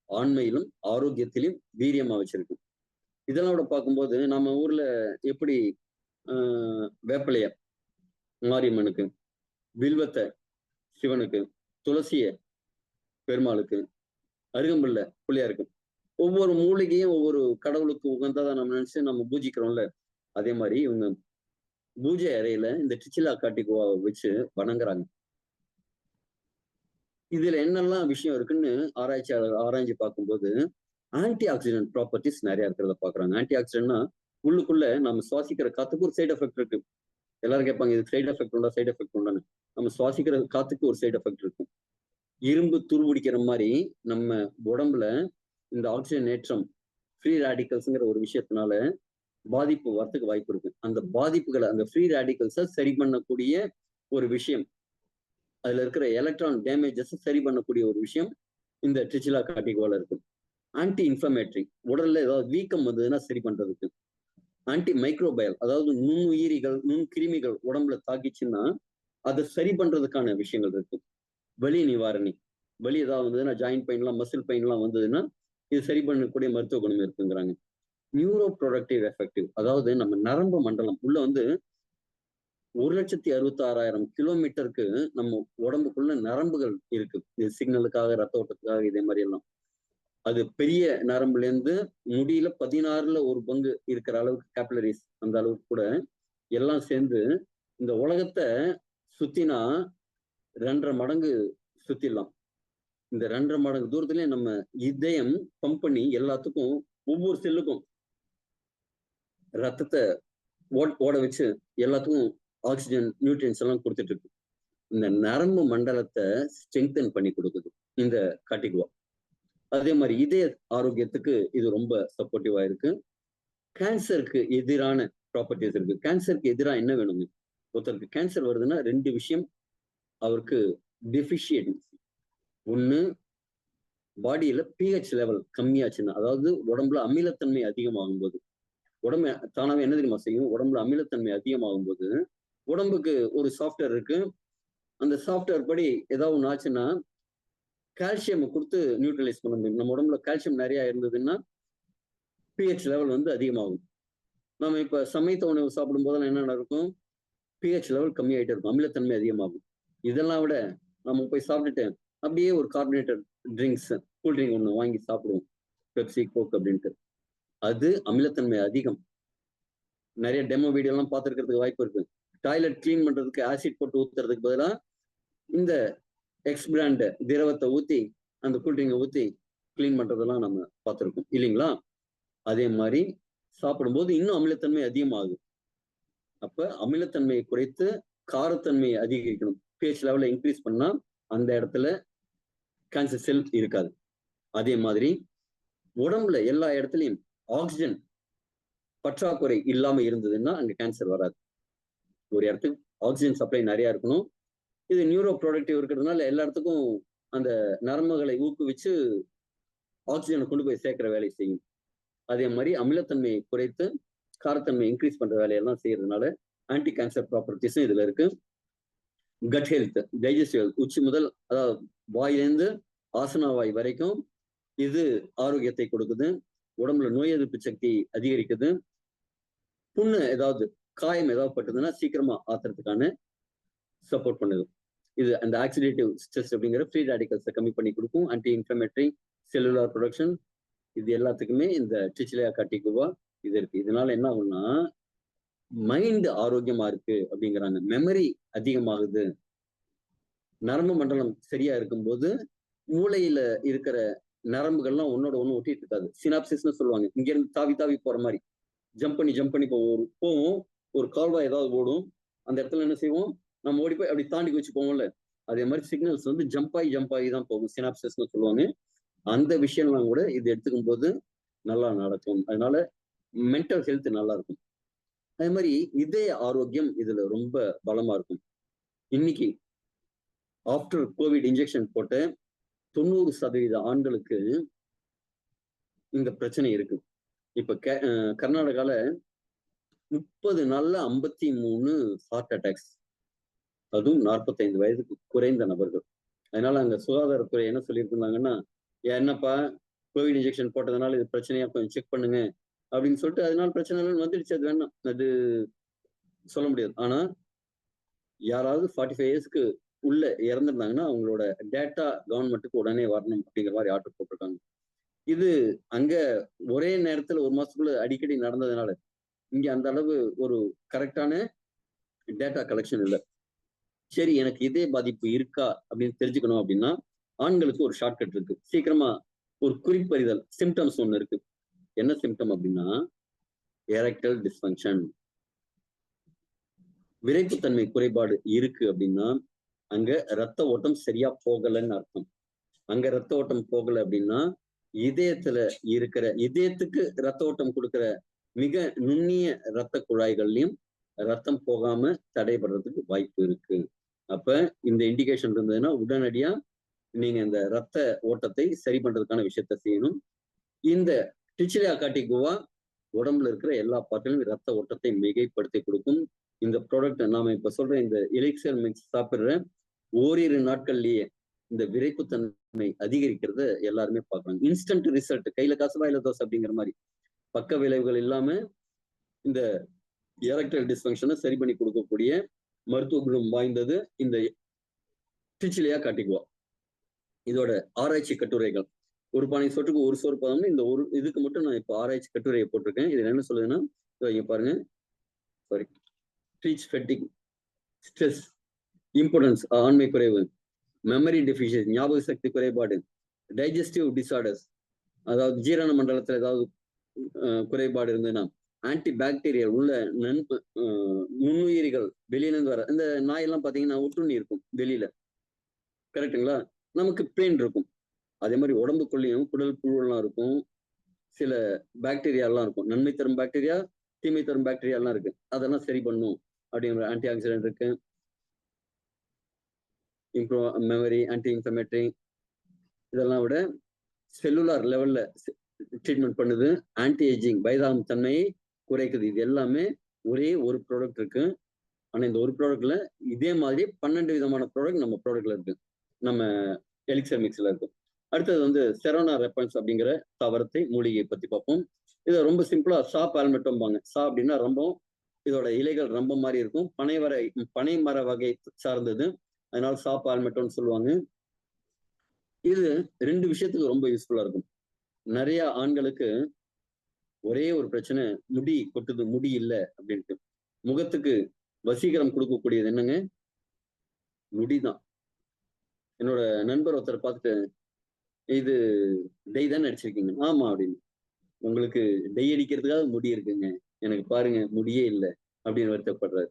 ஆண்மையிலும் ஆரோக்கியத்திலும் வீரியமா வச்சிருக்கு. இதெல்லாம் கூட பார்க்கும்போது நம்ம ஊர்ல எப்படி வேப்பிலைய மாரியம்மனுக்கு, வில்வத்தை சிவனுக்கு, துளசிய பெருமாளுக்கு, அருகம்புல்ல பிள்ளையாருக்கு, ஒவ்வொரு மூலிகையும் ஒவ்வொரு கடவுளுக்கு உகந்ததா நம்ம நினைச்சு நம்ம பூஜிக்கிறோம்ல, அதே மாதிரி இவங்க பூஜை அறையில இந்த டிச்சிலா காட்டிக்குவாவை வச்சு வணங்குறாங்க. இதுல என்னெல்லாம் விஷயம் இருக்குன்னு ஆராய்ச்சியாளர் ஆராய்ச்சி பார்க்கும்போது ஆன்டி ஆக்சிடென்ட் ப்ராப்பர்ட்டிஸ் நிறைய இருக்கிறத பாக்குறாங்க. ஆன்டி ஆக்சிடென்ட்னா உள்ளுக்குள்ள நம்ம சுவாசிக்கிற காத்துக்கு ஒரு சைடு எஃபெக்ட் இருக்கு. எல்லாரும் கேட்பாங்க இதுக்கு சைடு எஃபெக்ட் உண்டா, சைடு எஃபெக்ட் உண்டான்னு. நம்ம சுவாசிக்கிற காத்துக்கு ஒரு சைடு எஃபெக்ட் இருக்கும். இரும்பு துருபிடிக்கிற மாதிரி நம்ம உடம்புல இந்த ஆக்சிஜன் ஏற்றம், ஃப்ரீ ரேடிக்கல்ஸ்ங்கிற ஒரு விஷயத்தினால பாதிப்பு வரத்துக்கு வாய்ப்பு இருக்கு. அந்த பாதிப்புகளை, அந்த ஃப்ரீ ரேடிக்கல்ஸை சரி பண்ணக்கூடிய ஒரு விஷயம், அதுல இருக்கிற எலக்ட்ரான் டேமேஜஸ் சரி பண்ணக்கூடிய ஒரு விஷயம் இந்த டிச்சிலா காட்டிக்குவால இருக்கு. ஆன்டி இன்ஃப்ளமேட்டரி, உடல்ல ஏதாவது வீக்கம் வந்ததுன்னா சரி பண்றதுக்கு. ஆன்டி மைக்ரோபயல், அதாவது நுண்ணுயிரிகள், நுண்கிருமிகள் உடம்புல தாக்கிச்சுன்னா அதை சரி பண்றதுக்கான விஷயங்கள் இருக்கு. வலி நிவாரணி, வலி ஏதாவது வந்ததுன்னா, ஜாயிண்ட் பெயின்லாம், மசில் பெயின்லாம் வந்ததுன்னா இது சரி பண்ணக்கூடிய மருத்துவ குணம் இருக்குங்கிறாங்க. நியூரோ ப்ரொடக்டிவ் எஃபெக்டிவ், அதாவது நம்ம நரம்பு மண்டலம் உள்ள 1,66,000 கிலோமீட்டருக்கு நம்ம உடம்புக்குள்ள நரம்புகள் இருக்கு. இது சிக்னலுக்காக, ரத்த ஓட்டத்துக்காக, இதே மாதிரி எல்லாம். அது பெரிய நரம்புல இருந்து முடியில 16ல ஒரு பங்கு இருக்கிற அளவுக்கு கேபிலரிஸ், அந்த அளவுக்கு கூட எல்லாம் சேர்ந்து இந்த உலகத்தை சுத்தினா 2.5 மடங்கு சுத்திடலாம். இந்த 2.5 மடங்கு தூரத்திலேயே நம்ம இதயம் பம்ப் பண்ணி எல்லாத்துக்கும், ஒவ்வொரு செல்லுக்கும் ரத்தத்தை ஓட வச்சு எல்லாத்துக்கும் ஆக்சிஜன், நியூட்ரியன்ஸ் எல்லாம் கொடுத்துட்டு இருக்கு. இந்த நரம்பு மண்டலத்தை ஸ்ட்ரெங்தன் பண்ணி கொடுக்குது இந்த காட்டிக்குவா. அதே மாதிரி இதய ஆரோக்கியத்துக்கு இது ரொம்ப சப்போர்ட்டிவா இருக்கு. கேன்சருக்கு எதிரான ப்ராப்பர்ட்டிஸ் இருக்கு. கேன்சருக்கு எதிராக என்ன வேணுங்க, ஒருத்தருக்கு கேன்சர் வருதுன்னா 2 விஷயம் அவருக்கு டெஃபிஷியன்சி. ஒண்ணு, பாடியில பிஹெச் லெவல் கம்மியாச்சுன்னா, அதாவது உடம்புல அமிலத்தன்மை அதிகமாகும் போது, உடம்பு தானாவே என்ன தெரியுமா செய்யும், உடம்புல அமிலத்தன்மை அதிகமாகும் போது உடம்புக்கு ஒரு சாஃப்ட்வேர் இருக்கு. அந்த சாஃப்ட்வேர் படி ஏதாவது ஒன்று ஆச்சுன்னா கால்சியம் கொடுத்து நியூட்ரலைஸ் பண்ண முடியும். நம்ம உடம்புல கால்சியம் நிறைய இருந்ததுன்னா பிஹெச் லெவல் வந்து அதிகமாகும். நம்ம இப்ப சமைத்த உணவு சாப்பிடும் போதெல்லாம் என்ன நடக்கும்? பிஹெச் லெவல் கம்மியாயிட்டே இருக்கும், அமிலத்தன்மை அதிகமாகும். இதெல்லாம் விட நம்ம போய் சாப்பிட்டுட்டு அப்படியே ஒரு கார்பனேட்டட் ட்ரிங்க்ஸ், கூல் ட்ரிங்க் ஒன்று வாங்கி சாப்பிடுவோம், பெப்சி, கோக் அப்படின்ட்டு. அது அமிலத்தன்மை அதிகம். நிறைய டெமோ வீடியோ எல்லாம் பார்த்துருக்கிறதுக்கு வாய்ப்பு இருக்கு. டாய்லெட் கிளீன் பண்றதுக்கு ஆசிட் போட்டு ஊத்துறதுக்கு பதிலாக இந்த எக்ஸ் பிராண்ட் திரவத்தை ஊத்தி அந்த கூல்ட்ரிங்கை ஊத்தி கிளீன் பண்றதெல்லாம் நம்ம பார்த்துருக்கோம் இல்லைங்களா? அதே மாதிரி சாப்பிடும்போது இன்னும் அமிலத்தன்மை அதிகமாகுது. அப்ப அமிலத்தன்மையை குறைத்து காரத்தன்மையை அதிகரிக்கணும். பிஹெச் லெவலை இன்க்ரீஸ் பண்ணா அந்த இடத்துல கேன்சர் செல் இருக்காது. அதே மாதிரி உடம்புல எல்லா இடத்துலையும் ஆக்சிஜன் பற்றாக்குறை இல்லாம இருந்ததுன்னா அங்க கேன்சர் வராது. ஒரு இடத்துக்கு ஆக்சிஜன் சப்ளை நிறைய இருக்கணும். இது நியூரோ ப்ரொடக்டிவ் இருக்கிறதுனால எல்லா இடத்துக்கும் அந்த நரம்புகளை ஊக்குவிச்சு ஆக்சிஜனை கொண்டு போய் சேர்க்கிற வேலையை செய்யும். அதே மாதிரி அமிலத்தன்மையை குறைத்து காரத்தன்மை இன்க்ரீஸ் பண்ற வேலையெல்லாம் செய்யறதுனால ஆன்டி கேன்சர் ப்ராப்பர்ட்டிஸும் இதுல இருக்கு. கட் ஹெல்த், டைஜஸ்டிவ் ஹெல்த், உச்சி முதல் அதாவது வாயிலேருந்து ஆசனா வாய் வரைக்கும் இது ஆரோக்கியத்தை கொடுக்குது. உடம்புல நோய் எதிர்ப்பு சக்தி அதிகரிக்குது. புண்ணு ஏதாவது காயம் ஏதாவது பட்டதுன்னா சீக்கிரமா ஆத்துறதுக்கான சப்போர்ட் பண்ணுது. இது அந்த ஆக்சிடேட்டிவ் ஸ்ட்ரெஸ் அப்படிங்கிற ஃப்ரீ ரேடிக்கல்ஸை கம்மி பண்ணி கொடுக்கும். ஆன்டி இன்ஃப்ளமேட்டரி, செல்லுலார் ப்ரொடக்ஷன், இது எல்லாத்துக்குமே இந்த ட்ரிச்சிலியா கார்டிகோவா இது இருக்கு. இதனால என்ன ஆகும்னா மைண்ட் ஆரோக்கியமா இருக்கு அப்படிங்கிறாங்க. மெமரி அதிகமாகுது. நரம்பு மண்டலம் சரியா இருக்கும்போது மூளையில இருக்கிற நரம்புகள்லாம் ஒன்னோட ஒண்ணு ஒட்டிட்டு இருக்காது. சினாப்சிஸ்ன்னு சொல்லுவாங்க. இங்க இருந்து தாவி தாவி போற மாதிரி ஜம்ப் பண்ணி போவோம். ஒரு கால்வாய் ஏதாவது ஓடும், அந்த இடத்துல என்ன செய்வோம், நம்ம ஓடி போய் அப்படி தாண்டி வச்சு போவோம்ல, அதே மாதிரி சிக்னல்ஸ் வந்து ஜம்ப் ஆகி தான் போகும். சினாப்சிஸ்ன்னு சொல்லுவாங்க. அந்த விஷயம்லாம் கூட இது எடுத்துக்கும் போது நல்லா நடக்கும். அதனால மென்டல் ஹெல்த் நல்லா இருக்கும். அதே மாதிரி இதய ஆரோக்கியம் இதுல ரொம்ப பலமா இருக்கும். இன்னைக்கு ஆஃப்டர் கோவிட் இன்ஜெக்ஷன் போட்ட 90% ஆண்களுக்கு இந்த பிரச்சனை இருக்கு. இப்ப கர்நாடகால 30 நாள்ல 53 ஹார்ட் அட்டாக்ஸ், அதுவும் 45 வயதுக்கு குறைந்த நபர்கள். அதனால அங்க சுகாதாரத்துறை என்ன சொல்லியிருந்தாங்கன்னா, என்னப்பா கோவிட் இன்ஜெக்ஷன் போட்டதுனால இது பிரச்சனையா கொஞ்சம் செக் பண்ணுங்க அப்படின்னு சொல்லிட்டு, அதனால பிரச்சனை வந்துடுச்சு. அது வேணாம், அது சொல்ல முடியாது. ஆனா யாராவது 45 இயர்ஸ்க்கு உள்ள இறந்துருந்தாங்கன்னா அவங்களோட டேட்டா கவர்மெண்ட்டுக்கு உடனே வரணும் அப்படிங்கிற மாதிரி ஆர்டர் போட்டிருக்காங்க. இது அங்க ஒரே நேரத்துல ஒரு மாசத்துக்குள்ள அடிக்கடி நடந்ததுனால இங்க அந்த அளவு ஒரு கரெக்டான டேட்டா கலெக்ஷன் இல்லை. சரி, எனக்கு இதே பாதிப்பு இருக்கா அப்படின்னு தெரிஞ்சுக்கணும் அப்படின்னா ஆண்களுக்கு ஒரு ஷார்ட்கட் இருக்கு. சீக்கிரமா ஒரு குறிப்பறிதல் சிம்டம்ஸ் ஒண்ணு இருக்கு. என்ன சிம்டம் அப்படின்னா எரெக்டல் டிஸ்ஃபங்க்ஷன். விரைப்புத்தன்மை குறைபாடு இருக்கு அப்படின்னா அங்க ரத்த ஓட்டம் சரியா போகலைன்னு அர்த்தம். அங்க ரத்த ஓட்டம் போகலை அப்படின்னா இதயத்துக்கு ரத்த ஓட்டம் கொடுக்கிற மிக நுண்ணிய ரத்த குழாய்கள்லயும் ரத்தம் போகாம தடைபடுறதுக்கு வாய்ப்பு இருக்கு. அப்ப இந்த இண்டிகேஷன் இருந்ததுன்னா உடனடியா நீங்க இந்த ரத்த ஓட்டத்தை சரி பண்றதுக்கான விஷயத்த செய்யணும். இந்த ட்ரிச்சிலியா கார்டிகோவா உடம்புல இருக்கிற எல்லா பார்ட்டிலும் ரத்த ஓட்டத்தை மிகைப்படுத்தி கொடுக்கும். இந்த ப்ராடக்ட் நாம இப்ப சொல்ற இந்த எலிக்சர் மிக்ஸ் சாப்பிடுற ஓரிரு நாட்கள்லயே இந்த விரைப்புத்தன்மை அதிகரிக்கிறத எல்லாருமே பார்க்கறாங்க. இன்ஸ்டன்ட் ரிசல்ட், கையில காசு வாயில தோசை அப்படிங்கிற மாதிரி பக்க விளைவுகள் இல்லாம இந்த எரெக்டல் டிஸ்ஃபங்க்ஷனை சரி பண்ணி கொடுக்கக்கூடிய மருத்துவ குணம் வாய்ந்தது இந்த ட்ரிச்சிலியா கார்டிகோவா. இதோட ஆராய்ச்சி கட்டுரைகள் ஒரு பானை சொட்டுக்கு ஒரு சோறு பதம்னு இந்த ஒரு இதுக்கு மட்டும் நான் இப்போ ஆராய்ச்சி கட்டுரையை போட்டிருக்கேன். இதுல என்ன சொல்லுதுன்னா இங்க பாருங்க, சாரி, ட்ரீச் ஃபெட்டிக், ஸ்ட்ரெஸ், இம்பார்ட்டன்ஸ், ஆண்மை குறைவு, மெமரி டெஃபிஷியன்சி, ஞாபக சக்தி குறைபாடு, டைஜஸ்டிவ் டிசார்டர்ஸ், அதாவது ஜீரண மண்டலத்துல ஏதாவது குறைபாடு இருந்ததுன்னா, ஆன்டி பாக்டீரியல் உள்ள நுண்ணுயிரிகள் வெளியிலேருந்து வர, இந்த நாயெல்லாம் பார்த்தீங்கன்னா ஒட்டுண்ணி இருக்கும் வெளியில, கரெக்டுங்களா? நமக்கு பெயின் இருக்கும். அதே மாதிரி உடம்புக்குள்ளேயும் குடல் புழுவெல்லாம் இருக்கும், சில பாக்டீரியாலாம் இருக்கும். நன்மை தரும் பாக்டீரியா, தீமை தரும் பாக்டீரியாலாம் இருக்கு. அதெல்லாம் சரி பண்ணும் அப்படிங்கிற ஆன்டி ஆக்சிடென்ட் இருக்கு. இம்ப்ரூவ் மெமரி, ஆன்டி இன்ஃப்ளமேட்டரி, இதெல்லாம் விட செல்லுலார் லெவல்ல ட்ரீட்மெண்ட் பண்ணுது. ஆன்டி ஏஜிங், வயதாகும் தன்மையை குறைக்குது. இது எல்லாமே ஒரே ஒரு ப்ராடக்ட் இருக்கு. ஆனா இந்த ஒரு ப்ராடக்ட்ல இதே மாதிரி 12 விதமான ப்ராடக்ட் நம்ம ப்ராடக்ட்ல இருக்கு. நம்ம எலிக்சர் மிக்ஸ்ல இருக்கும். அடுத்தது வந்து செரோனா ரெப்பன்ஸ் அப்படிங்கிற தாவரத்தை மூலிகையை பத்தி பார்ப்போம். இதை ரொம்ப சிம்பிளா சா பால்மெட்டோம்பாங்க. சா அப்படின்னா ரம்பம், இதோட இலைகள் ரம்பம் மாதிரி இருக்கும். பனை மர வகை சார்ந்தது, அதனால சா பால்மெட்டோன்னு சொல்லுவாங்க. இது 2 விஷயத்துக்கு ரொம்ப யூஸ்ஃபுல்லா இருக்கும். நிறைய ஆண்களுக்கு ஒரே ஒரு பிரச்சனை, முடி கொட்டுது, முடி இல்லை அப்படின்ட்டு. முகத்துக்கு வசீகரம் கொடுக்கக்கூடியது என்னங்க? முடிதான். என்னோட நண்பர் ஒருத்தர் பார்த்துட்டு, இது டெய் தான் அடிச்சிருக்கீங்க. ஆமா அப்படின்னு. உங்களுக்கு டெய் அடிக்கிறதுக்காக முடி இருக்குங்க, எனக்கு பாருங்க முடியே இல்லை அப்படின்னு வருத்தப்படுறாரு.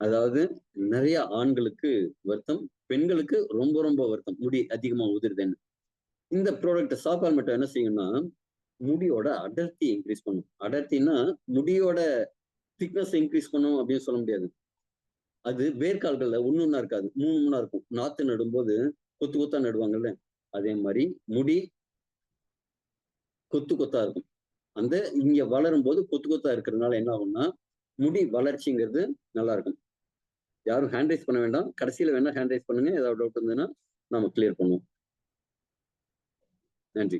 அதாவது நிறைய ஆண்களுக்கு வருத்தம், பெண்களுக்கு ரொம்ப ரொம்ப வருத்தம், முடி அதிகமா உதிருதுன்னு. இந்த ப்ராடக்ட் சாப்பால் மட்டும் என்ன செய்யும்னா, முடியோட அடர்த்தி இன்க்ரீஸ் பண்ணும். அடர்த்தின்னா முடியோட திக்னஸ் இன்க்ரீஸ் பண்ணும் அப்படின்னு சொல்ல முடியாது. அது வேர்க்கால்கள்ல ஒண்ணு இருக்காது, 3 இருக்கும். நாத்து நடும்போது கொத்து கொத்தா நடுவாங்கல்ல, அதே மாதிரி முடி கொத்து கொத்தா இருக்கும். அந்த இங்க வளரும் போது கொத்து கொத்தா இருக்கிறதுனால என்ன ஆகும்னா, முடி வளர்ச்சிங்கிறது நல்லா இருக்கும். யாரும் ஹேண்ட் ரைஸ் பண்ண வேண்டாம், கடைசியில வேணா ஹேண்ட் ரைஸ் பண்ணுங்க, ஏதாவது டவுட் இருந்ததுன்னா நாம கிளியர் பண்ணுவோம். நன்றி.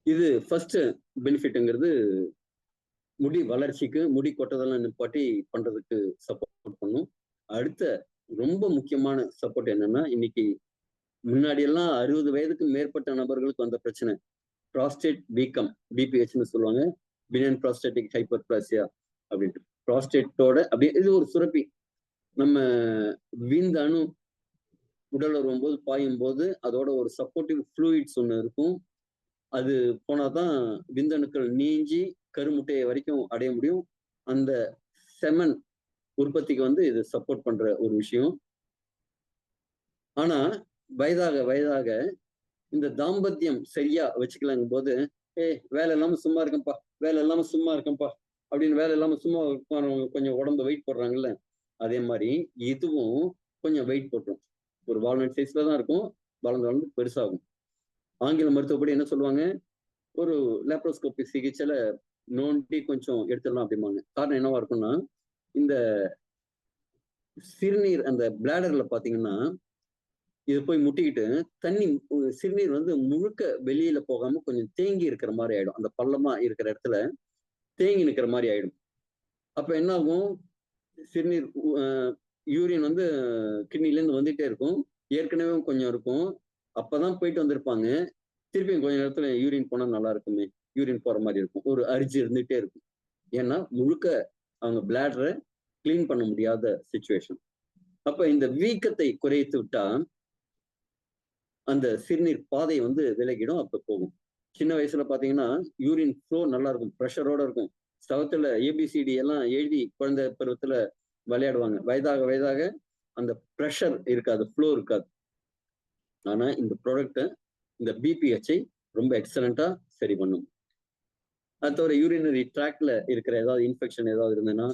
இது ஃபர்ஸ்ட் பெனிஃபிட்ங்கிறது முடி வளர்ச்சிக்கு, முடி கொட்டதெல்லாம் நிப்பாட்டி பண்றதுக்கு சப்போர்ட் பண்ணும். அடுத்த ரொம்ப முக்கியமான சப்போர்ட் என்னன்னா, இன்னைக்கு முன்னாடி எல்லாம் 60 வயதுக்கு மேற்பட்ட நபர்களுக்கு வந்த பிரச்சனை ப்ராஸ்டேட் வீக்கம், பிபிஹெச்னு சொல்லுவாங்க, பினைன் ப்ராஸ்டேட்டிக் ஹைப்பர்பிளாசியா அப்படின்ட்டு. ப்ராஸ்டேட்டோட அப்படியே இது ஒரு சுரப்பி, நம்ம விந்தணு உடல் வரும்போது பாயும் போது அதோட ஒரு சப்போர்ட்டிவ் ஃப்ளூயிட்ஸ் ஒன்று இருக்கும். அது போனாதான் விந்தணுக்கள் நீஞ்சி கருமுட்டையை வரைக்கும் அடைய முடியும். அந்த செமன் உற்பத்திக்கு வந்து இது சப்போர்ட் பண்ற ஒரு விஷயம். ஆனா வயதாக வயதாக இந்த தாம்பத்தியம் சரியா வச்சுக்கலாங்கும் போது, வேலை இல்லாம சும்மா இருக்கேன்ப்பா, வேலை இல்லாம சும்மா இருக்கேன்ப்பா அப்படின்னு வேலை இல்லாம சும்மா உட்காரவங்க கொஞ்சம் உடம்பு வெயிட் போடுறாங்கல்ல, அதே மாதிரி இதுவும் கொஞ்சம் வெயிட் போட்டுரும். ஒரு வால்நட் சைஸ்ல தான் இருக்கும், வளர்ந்து வளர்ந்து பெருசாகும். ஆங்கில மருத்துவப்படி என்ன சொல்லுவாங்க, ஒரு லேப்ரோஸ்கோபி சிகிச்சையில நோண்டி கொஞ்சம் எடுத்துடலாம் அப்படிம்பாங்க. காரணம் என்னவா இருக்கும்னா, இந்த சிறுநீர் அந்த பிளாடர்ல பாத்தீங்கன்னா, இது போய் முட்டிக்கிட்டு தண்ணி சிறுநீர் வந்து முழுக்க வெளியில போகாம கொஞ்சம் தேங்கி இருக்கிற மாதிரி ஆயிடும். அந்த பள்ளமா இருக்கிற இடத்துல தேங்கி நிற்கிற மாதிரி ஆயிடும். அப்ப என்ன ஆகும், சிறுநீர் யூரின் வந்து கிட்னில இருந்து வந்துட்டே இருக்கும். ஏற்கனவே கொஞ்சம் இருக்கும். அப்பதான் போயிட்டு வந்திருப்பாங்க. திருப்பியும் கொஞ்ச நேரத்துல யூரின் போனா நல்லா இருக்குமே, யூரின் போற மாதிரி இருக்கும். ஒரு அரிஜி இருந்துட்டே இருக்கும். ஏன்னா முழுக்க அவங்க பிளாடரை கிளீன் பண்ண முடியாத சிச்சுவேஷன். அப்ப இந்த வீக்கத்தை குறைத்து விட்டா அந்த சிறுநீர் பாதை வந்து விலகிடும், அப்ப போகும். சின்ன வயசுல பாத்தீங்கன்னா யூரின் ஃப்ளோ நல்லா இருக்கும், ப்ரெஷரோட இருக்கும். சவத்துல ஏபிசிடி எல்லாம் எழுதி குழந்தை பருவத்துல விளையாடுவாங்க. வயதாக வயதாக அந்த ப்ரெஷர் இருக்காது, ஃப்ளோ இருக்காது. ஆனா இந்த ப்ராடக்ட் இந்த பிபிஹெச்ஐ ரொம்ப எக்ஸலண்டா சரி பண்ணும். அது தவிர யூரினரி ட்ராக்ல இருக்கிற ஏதாவது இன்ஃபெக்ஷன் ஏதாவது இருந்ததுன்னா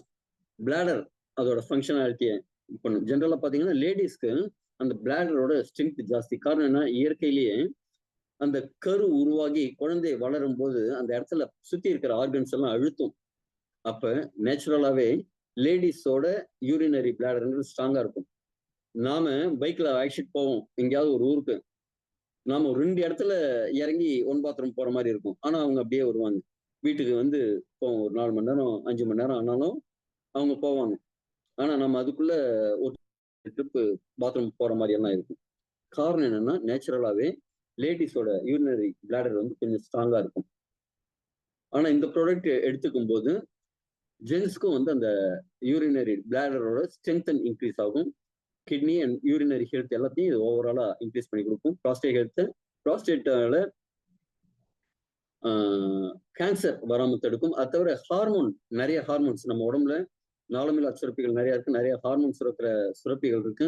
பிளாடர் அதோட ஃபங்க்ஷனாலிட்டியை பண்ணும். ஜென்ரலா பாத்தீங்கன்னா லேடிஸ்க்கு அந்த பிளாடரோட ஸ்ட்ரென்த் ஜாஸ்தி. காரணம் என்ன, இயற்கையிலேயே அந்த கரு உருவாகி குழந்தை வளரும் போது அந்த இடத்துல சுத்தி இருக்கிற ஆர்கன்ஸ் எல்லாம் அழுத்தும். அப்ப நேச்சுரலாவே லேடிஸோட யூரினரி பிளாடர்ங்கிறது ஸ்ட்ராங்கா இருக்கும். நாம பைக்ல அழைச்சிட்டு போவோம் எங்கேயாவது ஒரு ஊருக்கு, நாம ஒரு 2 இடத்துல இறங்கி ஒன் பாத்ரூம் போற மாதிரி இருக்கும். ஆனா அவங்க அப்படியே வருவாங்க வீட்டுக்கு வந்து போவோம். ஒரு 4 மணி நேரம் 5 மணி நேரம் ஆனாலும் அவங்க போவாங்க. ஆனா நம்ம அதுக்குள்ள ஒரு ட்ரிப்பு பாத்ரூம் போற மாதிரி எல்லாம் இருக்கும். காரணம் என்னன்னா, நேச்சுரலாவே லேடிஸோட யூரினரி பிளாடர் வந்து கொஞ்சம் ஸ்ட்ராங்கா இருக்கும். ஆனா இந்த ப்ராடக்ட் எடுத்துக்கும் போது ஜென்ஸ்க்கும் வந்து அந்த யூரினரி பிளாடரோட ஸ்ட்ரென்த் இன்க்ரீஸ் ஆகும். கிட்னி அண்ட் யூரினரி ஹெல்த் எல்லாத்தையும் இது ஓவராலா இன்க்ரீஸ் பண்ணி கொடுக்கும். ப்ராஸ்டேட் ஹெல்த், ப்ராஸ்டேட்டால கேன்சர் வராமல் தடுக்கும். அது தவிர ஹார்மோன், நிறைய ஹார்மோன்ஸ் நம்ம உடம்புல நாளமில்லா சுரப்பிகள் நிறைய இருக்கு, நிறைய ஹார்மோன் சுரக்கிற சுரப்பிகள் இருக்கு.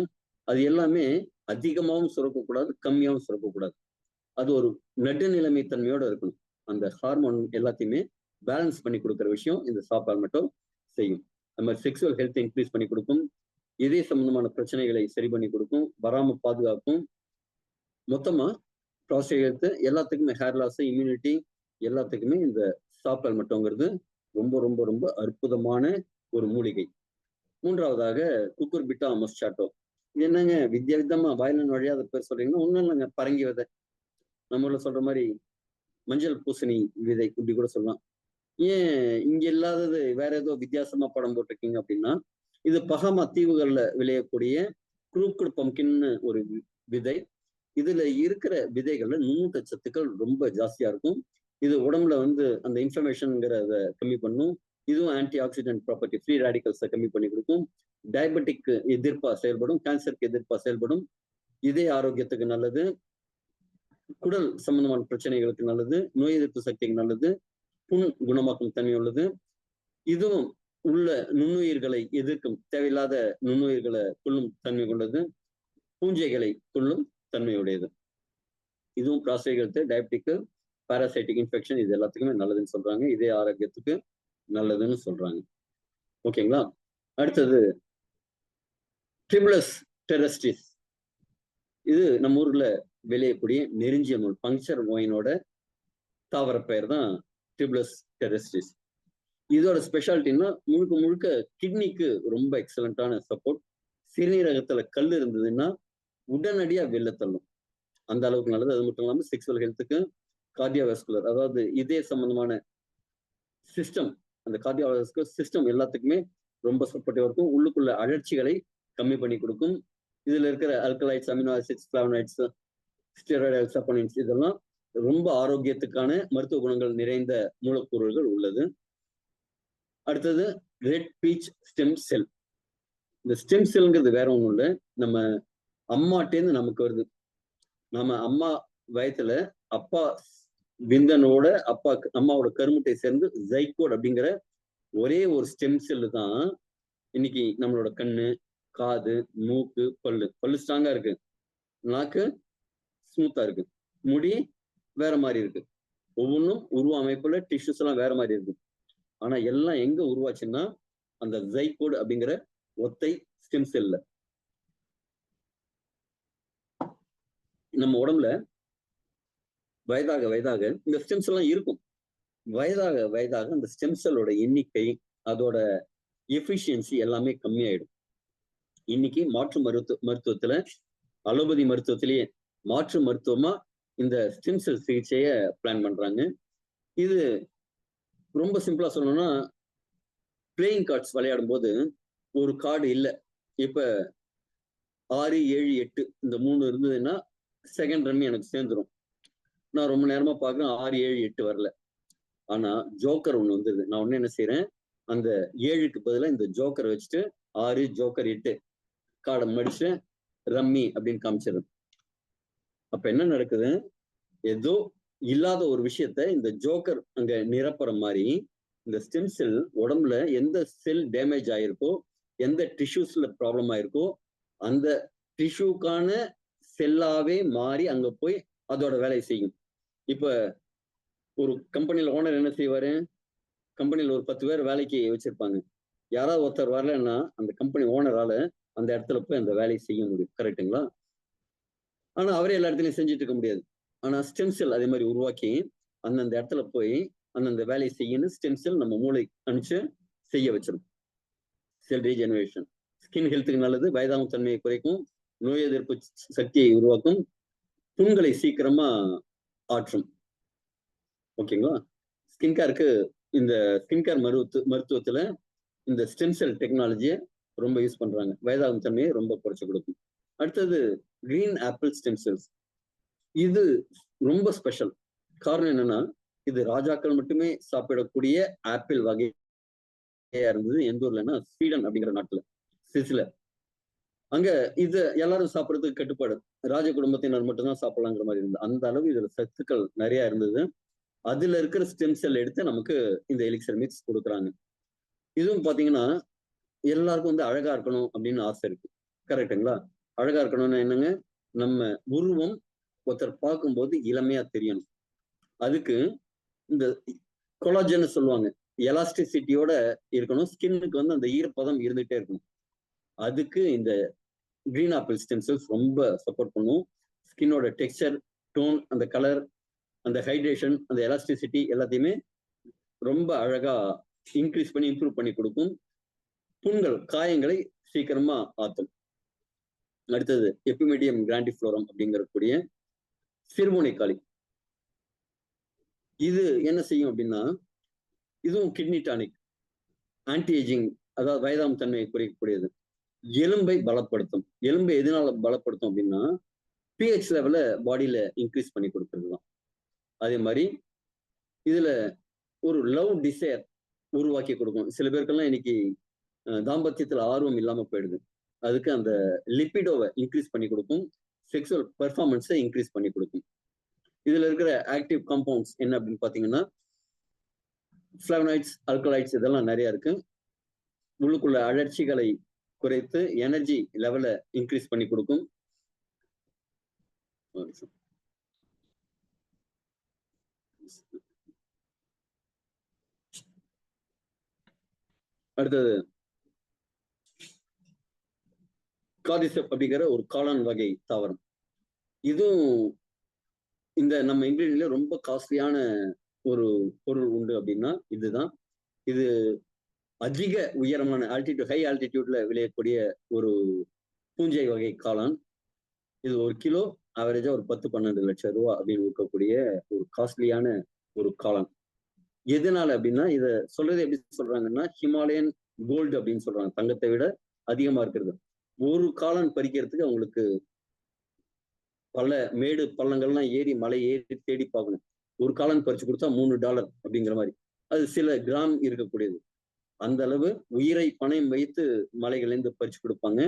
அது எல்லாமே அதிகமாகவும் சுரக்கக்கூடாது, கம்மியாகவும் சுரக்கக்கூடாது. அது ஒரு நடுநிலைமை தன்மையோட இருக்கணும். அந்த ஹார்மோன் எல்லாத்தையுமே பேலன்ஸ் பண்ணி கொடுக்குற விஷயம் இந்த சாப்பாடு மட்டும் செய்யும். அது மாதிரி செக்ஸுவல் ஹெல்த் இன்க்ரீஸ் பண்ணி கொடுக்கும், இதய சம்பந்தமான பிரச்சனைகளை சரி பண்ணி கொடுக்கும், வராம பாதுகாக்கும். மொத்தமா ப்ராஸ்டேட் ஹெல்த் எல்லாத்துக்குமே, ஹேர் லாஸ், இம்யூனிட்டி எல்லாத்துக்குமே இந்த சாப்பாடு மட்டும்ங்கிறது ரொம்ப ரொம்ப ரொம்ப அற்புதமான ஒரு மூலிகை. மூன்றாவதாக குக்குர்பிட்டா மொஸ்சாட்டோ. இது என்னங்க வித்தியாசமா வாயில நுழையாத பேர் சொல்றீங்கன்னா, ஒண்ணும் இல்லைங்க, பரங்கி விதை. நம்ம ஊர்ல சொல்ற மாதிரி மஞ்சள் பூசணி விதை இப்படி கூட சொல்லலாம். ஏன் இங்க இல்லாதது வேற ஏதோ வித்தியாசமா படம் போட்டிருக்கீங்க அப்படின்னா, இது பஹாமா தீவுகள்ல விளையக்கூடிய குரூக்குடு பம்கின்னு ஒரு விதை. இதுல இருக்கிற விதைகள்ல நுண்ணூட்டச்சத்துக்கள் ரொம்ப ஜாஸ்தியா இருக்கும். இது உடம்புல வந்து அந்த இன்ஃபர்மேஷன்ங்கிறத கம்மி பண்ணும். இதுவும் ஆன்டி ஆக்சிடென்ட் ப்ராப்பர்ட்டி, ஃப்ரீ ரேடிக்கல்ஸை கம்மி பண்ணி கொடுக்கும். டயபெட்டிக் எதிர்ப்பா செயல்படும், கேன்சருக்கு எதிர்ப்பா செயல்படும், இதய ஆரோக்கியத்துக்கு நல்லது, குடல் சம்பந்தமான பிரச்சனைகளுக்கு நல்லது, நோய் எதிர்ப்பு சக்திக்கு நல்லது, புண் குணமாக்கும் தன்மை உள்ளது. இதுவும் உள்ள நுண்ணுயிர்களை எதிர்க்கும், தேவையில்லாத நுண்ணுயிர்களை கொள்ளும் தன்மை கொண்டது, பூஞ்சைகளை கொள்ளும் தன்மையுடையது. இதுவும் prostate health, diabetic, parasitic infection இது எல்லாத்துக்குமே நல்லதுன்னு சொல்றாங்க. இதய ஆரோக்கியத்துக்கு நல்லதுன்னு சொல்றாங்க. ஓகேங்களா? அடுத்தது ட்ரிபிளஸ் டெரஸ்டிஸ். இது நம்ம ஊர்ல விளையக்கூடிய நெருஞ்சிய முள், பங்க்சர் ஒயினோட தாவர பெயர் தான் ட்ரிபிளஸ் டெரஸ்டிஸ். இதோட ஸ்பெஷாலிட்டின்னா முழுக்க முழுக்க கிட்னிக்கு ரொம்ப எக்ஸலண்டான சப்போர்ட். சிறுநீரகத்துல கல் இருந்ததுன்னா உடனடியா வெளில தள்ளும், அந்த அளவுக்கு நல்லது. அது மட்டும் இல்லாமல் செக்ஸுவல் ஹெல்த்துக்கு, கார்டியோவாஸ்குலர் அதாவது இதய சம்பந்தமான சிஸ்டம், அந்த கார்டியோவாஸ்குலர் சிஸ்டம் எல்லாத்துக்குமே ரொம்ப சப்போர்ட்டிவா இருக்கும். உள்ளுக்குள்ள அழற்சிகளை கம்மி பண்ணி கொடுக்கும். இதுல இருக்கிற அல்கலைட்ஸ், அமினோ ஆசிட்ஸ், ஃபிளாவனாய்ட்ஸ், ஸ்டெராய்டு சப்போனின்ஸ் இதெல்லாம் ரொம்ப ஆரோக்கியத்துக்கான மருத்துவ குணங்கள் நிறைந்த மூலக்கூறுகள் உள்ளது. அடுத்தது ரெட் பீச் ஸ்டெம் செல். இந்த ஸ்டெம் செல்ங்கிறது வேற ஒண்ணும் இல்லை, நம்ம அம்மாட்டேந்து நமக்கு வருது. நம்ம அம்மா வயத்துல அப்பா விந்தனோட அம்மாவோட கருமுட்டை சேர்ந்து ஜைகோட் அப்படிங்கிற ஒரே ஒரு ஸ்டெம் செல்லு தான் இன்னைக்கு நம்மளோட கண்ணு, காது, மூக்கு, பல்லு ஸ்ட்ராங்கா இருக்கு, நாக்கு ஸ்மூத்தா இருக்கு, முடி வேற மாதிரி இருக்கு, ஒவ்வொன்றும் உருவ அமைப்புல டிஷ்யூஸ் எல்லாம் வேற மாதிரி இருக்கு. ஆனா எல்லாம் எங்க உருவாச்சுன்னா அந்த ஜைகோட் அப்படிங்கிற ஒத்தை ஸ்டெம் செல்ல. நம்ம உடம்புல வயதாக வயதாக இந்த ஸ்டெம் செல் எல்லாம் இருக்கும். வயதாக வயதாக அந்த ஸ்டெம் செல்லோட எண்ணிக்கை, அதோட எஃபிஷியன்சி எல்லாமே கம்மியாயிடும். இன்னைக்கு மாற்று மருத்துவத்துல, அலோபதி மருத்துவத்திலேயே மாற்று மருத்துவமா இந்த ஸ்டெம் செல் சிகிச்சையை பிளான் பண்றாங்க. இது ரொம்ப சிம்பிளா சொல்லணும்னா, பிளேயிங் கார்ட்ஸ் விளையாடும் போது ஒரு கார்டு இல்லை, இப்ப 6, 7, 8 இந்த 3 இருந்ததுன்னா செகண்ட் ரம்மி எனக்கு சேர்ந்துடும். நான் ரொம்ப நேரமா பார்க்குறேன் 6, 7, 8 வரல. ஆனா ஜோக்கர் ஒண்ணு வந்துருது. நான் ஒண்ணு என்ன செய்யறேன், அந்த 7க்கு பதிலாக இந்த ஜோக்கரை வச்சுட்டு 6 ஜோக்கர் 8 கார்டை மடிச்சு ரம்மி அப்படின்னு காமிச்சிடுறேன். அப்ப என்ன நடக்குது, ஏதோ இல்லாத ஒரு விஷயத்த இந்த ஜோக்கர் அங்க நிரப்புற மாதிரி இந்த ஸ்டெம் செல் உடம்புல எந்த செல் டேமேஜ் ஆயிருக்கோ, எந்த டிஷ்யூஸ்ல ப்ராப்ளம் ஆயிருக்கோ அந்த டிஷ்யூக்கான செல்லாவே மாறி அங்க போய் அதோட வேலையை செய்யும். இப்ப ஒரு கம்பெனில ஓனர் என்ன செய்வாரு, கம்பெனில ஒரு 10 பேர் வேலைக்கு வச்சிருப்பாங்க. யாராவது ஒருத்தர் வரலன்னா அந்த கம்பெனி ஓனரால அந்த இடத்துல போய் அந்த வேலையை செய்ய முடியும். கரெக்டுங்களா? ஆனா அவரே எல்லா இடத்துலையும் செஞ்சுட்டு இருக்க முடியாது. ஆனா ஸ்டெம் செல் அதே மாதிரி உருவாக்கி அந்தந்த இடத்துல போய் அந்தந்த வேலையை செய்யணும் ஸ்டெம் செல் நம்ம மூளை அனுப்பிச்சு செய்ய வச்சிடும். செல் ரீஜெனரேஷன் ஸ்கின் ஹெல்த்துக்கு நல்லது, வயதாகும் தன்மையை குறைக்கும், நோய் எதிர்ப்பு சக்தியை உருவாக்கும், புண்களை சீக்கிரமா ஆற்றும். ஓகேங்களா? ஸ்கின் கேருக்கு இந்த ஸ்கின் கேர் மருத்துவத்துல இந்த ஸ்டெம் செல் டெக்னாலஜியை ரொம்ப யூஸ் பண்றாங்க. வயதாகும் தன்மையை ரொம்ப குறைச்சு கொடுக்கும். அடுத்தது கிரீன் ஆப்பிள் ஸ்டெம் செல்ஸ். இது ரொம்ப ஸ்பெஷல். காரணம் என்னன்னா, இது ராஜாக்கள் மட்டுமே சாப்பிடக்கூடிய ஆப்பிள் வகையா இருந்தது. எந்த ஊர்லன்னா ஸ்வீடன் அப்படிங்கிற நாட்டுல, சிசில. அங்க இது எல்லாரும் சாப்பிட்றதுக்கு கட்டுப்பாடு, ராஜ குடும்பத்தினர் மட்டும்தான் சாப்பிடலாங்கிற மாதிரி இருந்தது. அந்த அளவு இதுல சத்துக்கள் நிறைய இருந்தது. அதுல இருக்கிற ஸ்டெம் செல் எடுத்து நமக்கு இந்த எலிக்சர் மிக்ஸ் கொடுக்குறாங்க. இதுவும் பாத்தீங்கன்னா எல்லாருக்கும் வந்து அழகா இருக்கணும் அப்படின்னு ஆசை இருக்கு. கரெக்டுங்களா? அழகா இருக்கணும்னு என்னங்க, நம்ம உருவம் ஒருத்தர் பார்க்கும்போது இளமையா தெரியணும். அதுக்கு இந்த கொலாஜன் சொல்லுவாங்க, எலாஸ்டிசிட்டியோட இருக்கணும். ஸ்கின்னுக்கு வந்து அந்த ஈரப்பதம் இருந்துகிட்டே இருக்கணும். அதுக்கு இந்த கிரீன் ஆப்பிள் ஸ்டெம் செல்ஸ் ரொம்ப சப்போர்ட் பண்ணும். ஸ்கின்னோட டெக்ஸ்சர், டோன், அந்த கலர், அந்த ஹைட்ரேஷன், அந்த எலாஸ்டிசிட்டி எல்லாத்தையுமே ரொம்ப அழகா இன்க்ரீஸ் பண்ணி இம்ப்ரூவ் பண்ணி கொடுக்கும். புண்கள், காயங்களை சீக்கிரமா ஆத்தும். அடுத்தது எபிமெடியம் கிராண்டிஃப்ளோரம் அப்படிங்கக்கூடிய சிறுமுனைக்காளி. இது என்ன செய்யும் அப்படின்னா, இதுவும் கிட்னி டானிக், ஆன்டி ஏஜிங், அதாவது வயதாம் தன்மையை குறைக்கக்கூடியது. எலும்பை பலப்படுத்தும். எலும்பை எதனால பலப்படுத்தும் அப்படின்னா, பிஹெச் லெவல பாடியில இன்க்ரீஸ் பண்ணி கொடுக்கறது தான். அதே மாதிரி இதுல ஒரு லவ் டிசைர் உருவாக்கி கொடுக்கும். சில பேருக்கெல்லாம் இன்னைக்கு தாம்பத்தியத்துல ஆர்வம் இல்லாம போயிடுது. அதுக்கு அந்த லிபிடோவை இன்க்ரீஸ் பண்ணி கொடுக்கும். செக்ஸுவல் பெர்ஃபார்மன்ஸை இன்க்ரீஸ் பண்ணி கொடுக்கும். இதுல இருக்கிற ஆக்டிவ் காம்பவுண்ட்ஸ் என்ன அப்படின்னு பாத்தீங்கன்னா, ஃபிளவனாய்ட்ஸ், அல்கலாய்ட்ஸ் இதெல்லாம் நிறைய இருக்கு. உள்ளுக்குள்ள அழற்சிகளை குறைத்து எனர்ஜி லெவல இன்க்ரீஸ் பண்ணி கொடுக்கும். அடுத்தது கார்டிசெப் அப்படிங்கிற ஒரு காளான் வகை தாவரம். இதுவும் இந்த நம்ம இங்கிலீஷ்ல ரொம்ப காஸ்ட்லியான ஒரு பொருள் உண்டு அப்படின்னா இதுதான். இது அதிக உயரமான ஆல்டிடியூட், ஹை ஆல்டிடியூட்ல விளையக்கூடிய ஒரு பூஞ்சை வகை காளான். இது ஒரு கிலோ ஆவரேஜா ஒரு 10-12 லட்சம் ரூபாய் அப்படின்னு இருக்கக்கூடிய ஒரு காஸ்ட்லியான ஒரு காளான். எதனால அப்படின்னா, இத சொல்றது எப்படி சொல்றாங்கன்னா, ஹிமாலயன் கோல்டு அப்படின்னு சொல்றாங்க. தங்கத்தை விட அதிகமா இருக்கிறது. ஒரு காளான் பறிக்கிறதுக்கு அவங்களுக்கு பல மேடு பள்ளங்கள்லாம் ஏறி மலை ஏறி தேடி பார்க்கணும். ஒரு காளான் பறிச்சு கொடுத்தா $3 அப்படிங்கிற மாதிரி. அது சில கிராம் இருக்கக்கூடியது. அந்த அளவு உயிரை பணயம் வைத்து மலைகளிலிருந்து பறிச்சு கொடுப்பாங்க.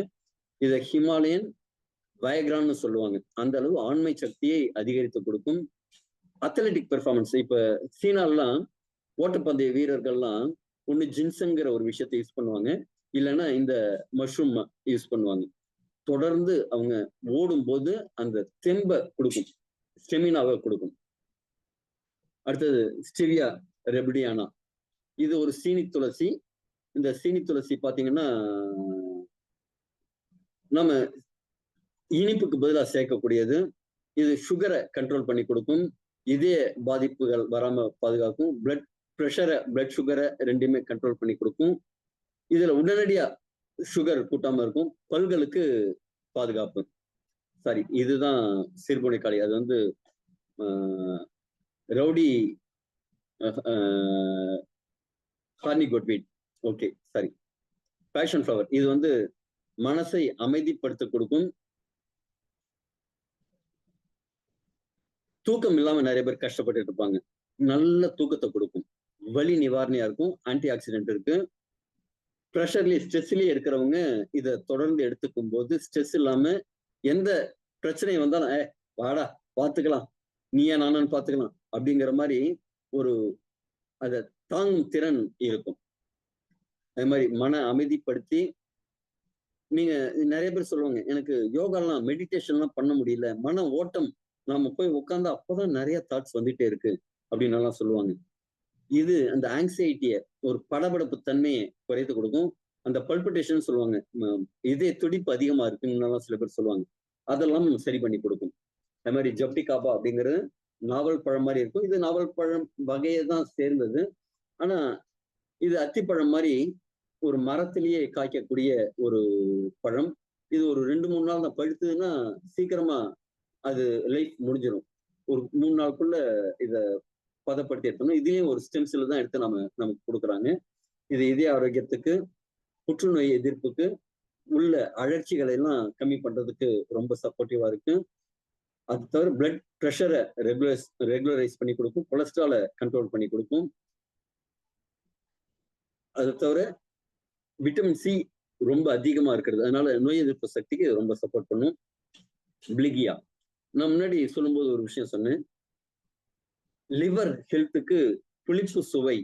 இதை ஹிமாலயன் வயக்ரான்னு சொல்லுவாங்க. அந்த அளவு ஆண்மை சக்தியை அதிகரித்து கொடுக்கும். அத்லெட்டிக் பெர்ஃபார்மன்ஸ், இப்ப சீனாலாம் ஓட்டப்பந்தய வீரர்கள்லாம் ஒண்ணு ஜின்சங்கிற ஒரு விஷயத்தை யூஸ் பண்ணுவாங்க, இல்லைன்னா இந்த மஷ்ரூம் யூஸ் பண்ணுவாங்க. தொடர்ந்து அவங்க ஓடும் போது அந்த தெம்ப கொடுக்கும், ஸ்டெமினாவை கொடுக்கும். அடுத்தது ஸ்டிவியா ரெபிடியானா. இது ஒரு சீனி துளசி. இந்த சீனி துளசி பாத்தீங்கன்னா நம்ம இனிப்புக்கு பதிலாக சேர்க்கக்கூடியது. இது சுகரை கண்ட்ரோல் பண்ணி கொடுக்கும். இதய பாதிப்புகள் வராம பாதுகாக்கும். பிளட் பிரஷரை, பிளட் சுகரை ரெண்டுமே கண்ட்ரோல் பண்ணி கொடுக்கும். இதுல உடனடியா சுகர் கூட்டாம இருக்கும். பல்களுக்கு பாதுகாப்பு. சாரி, இதுதான் சிறுபுனைக்காளி. அது வந்து rowdy horny goat weed. Okay, sorry, passion flower. இது வந்து மனசை அமைதிப்படுத்த கொடுக்கும். தூக்கம் இல்லாம நிறைய பேர் கஷ்டப்பட்டு இருப்பாங்க. நல்ல தூக்கத்தை கொடுக்கும். வலி நிவாரணியா இருக்கும். ஆன்டி ஆக்சிடென்ட் இருக்கு. ப்ரெஷர்லயே, ஸ்ட்ரெஸ்லயே இருக்கிறவங்க இதை தொடர்ந்து எடுத்துக்கும் போது ஸ்ட்ரெஸ் இல்லாம எந்த பிரச்சனையும் வந்தாலும் வாடா பார்த்துக்கலாம், நீயா நானான்னு பார்த்துக்கலாம் அப்படிங்கிற மாதிரி ஒரு அதை தாங்கும் திறன் இருக்கும். அது மாதிரி மன அமைதிப்படுத்தி, நீங்க நிறைய பேர் சொல்லுவாங்க, எனக்கு யோகாலாம் மெடிடேஷன்லாம் பண்ண முடியல, மன ஓட்டம், நாம போய் உட்கார்ந்தா அப்பதான் நிறைய தாட்ஸ் வந்துட்டே இருக்கு அப்படின்னு எல்லாம் சொல்லுவாங்க. இது அந்த ஆங்ஸைட்டியை, ஒரு படபடப்பு தன்மையை குறைத்து கொடுக்கும். அந்த பல்பிட்டேஷன் சொல்லுவாங்க, இதய துடிப்பு அதிகமா இருக்குன்னு சில பேர் சொல்லுவாங்க, அதெல்லாம் சரி பண்ணி கொடுக்கும். அது மாதிரி ஜப்டிகாபா அப்படிங்கிறது நாவல் பழம் மாதிரி இருக்கும். இது நாவல் பழம் வகையை தான் சேர்ந்தது. ஆனா இது அத்திப்பழம் மாதிரி ஒரு மரத்திலேயே காய்க்கக்கூடிய ஒரு பழம். இது ஒரு 2-3 நாள் தான் பழுத்துதுன்னா சீக்கிரமா அது லைஃப் முடிஞ்சிடும். ஒரு 3 நாளுக்குள்ள இத பதப்படுத்தி எடுத்தோம்னா, இதையும் ஒரு ஸ்டெம்ஸ்ல தான் எடுத்து நமக்கு கொடுக்குறாங்க. இது இதய ஆரோக்கியத்துக்கு, புற்றுநோய் எதிர்ப்புக்கு, உள்ள அழற்சிகளை எல்லாம் கம்மி பண்றதுக்கு ரொம்ப சப்போர்ட்டிவா இருக்கு. அது தவிர பிளட் ப்ரெஷரை ரெகுலரைஸ் பண்ணி கொடுக்கும். கொலஸ்ட்ராலை கண்ட்ரோல் பண்ணி கொடுக்கும். அது தவிர விட்டமின் சி ரொம்ப அதிகமா இருக்கிறது, அதனால நோய் எதிர்ப்பு சக்திக்கு ரொம்ப சப்போர்ட் பண்ணும். பிளிகியா, நான் முன்னாடி சொல்லும்போது ஒரு விஷயம் சொன்னேன், லிவர் ஹெல்த்துக்கு புளிப்பு சுவை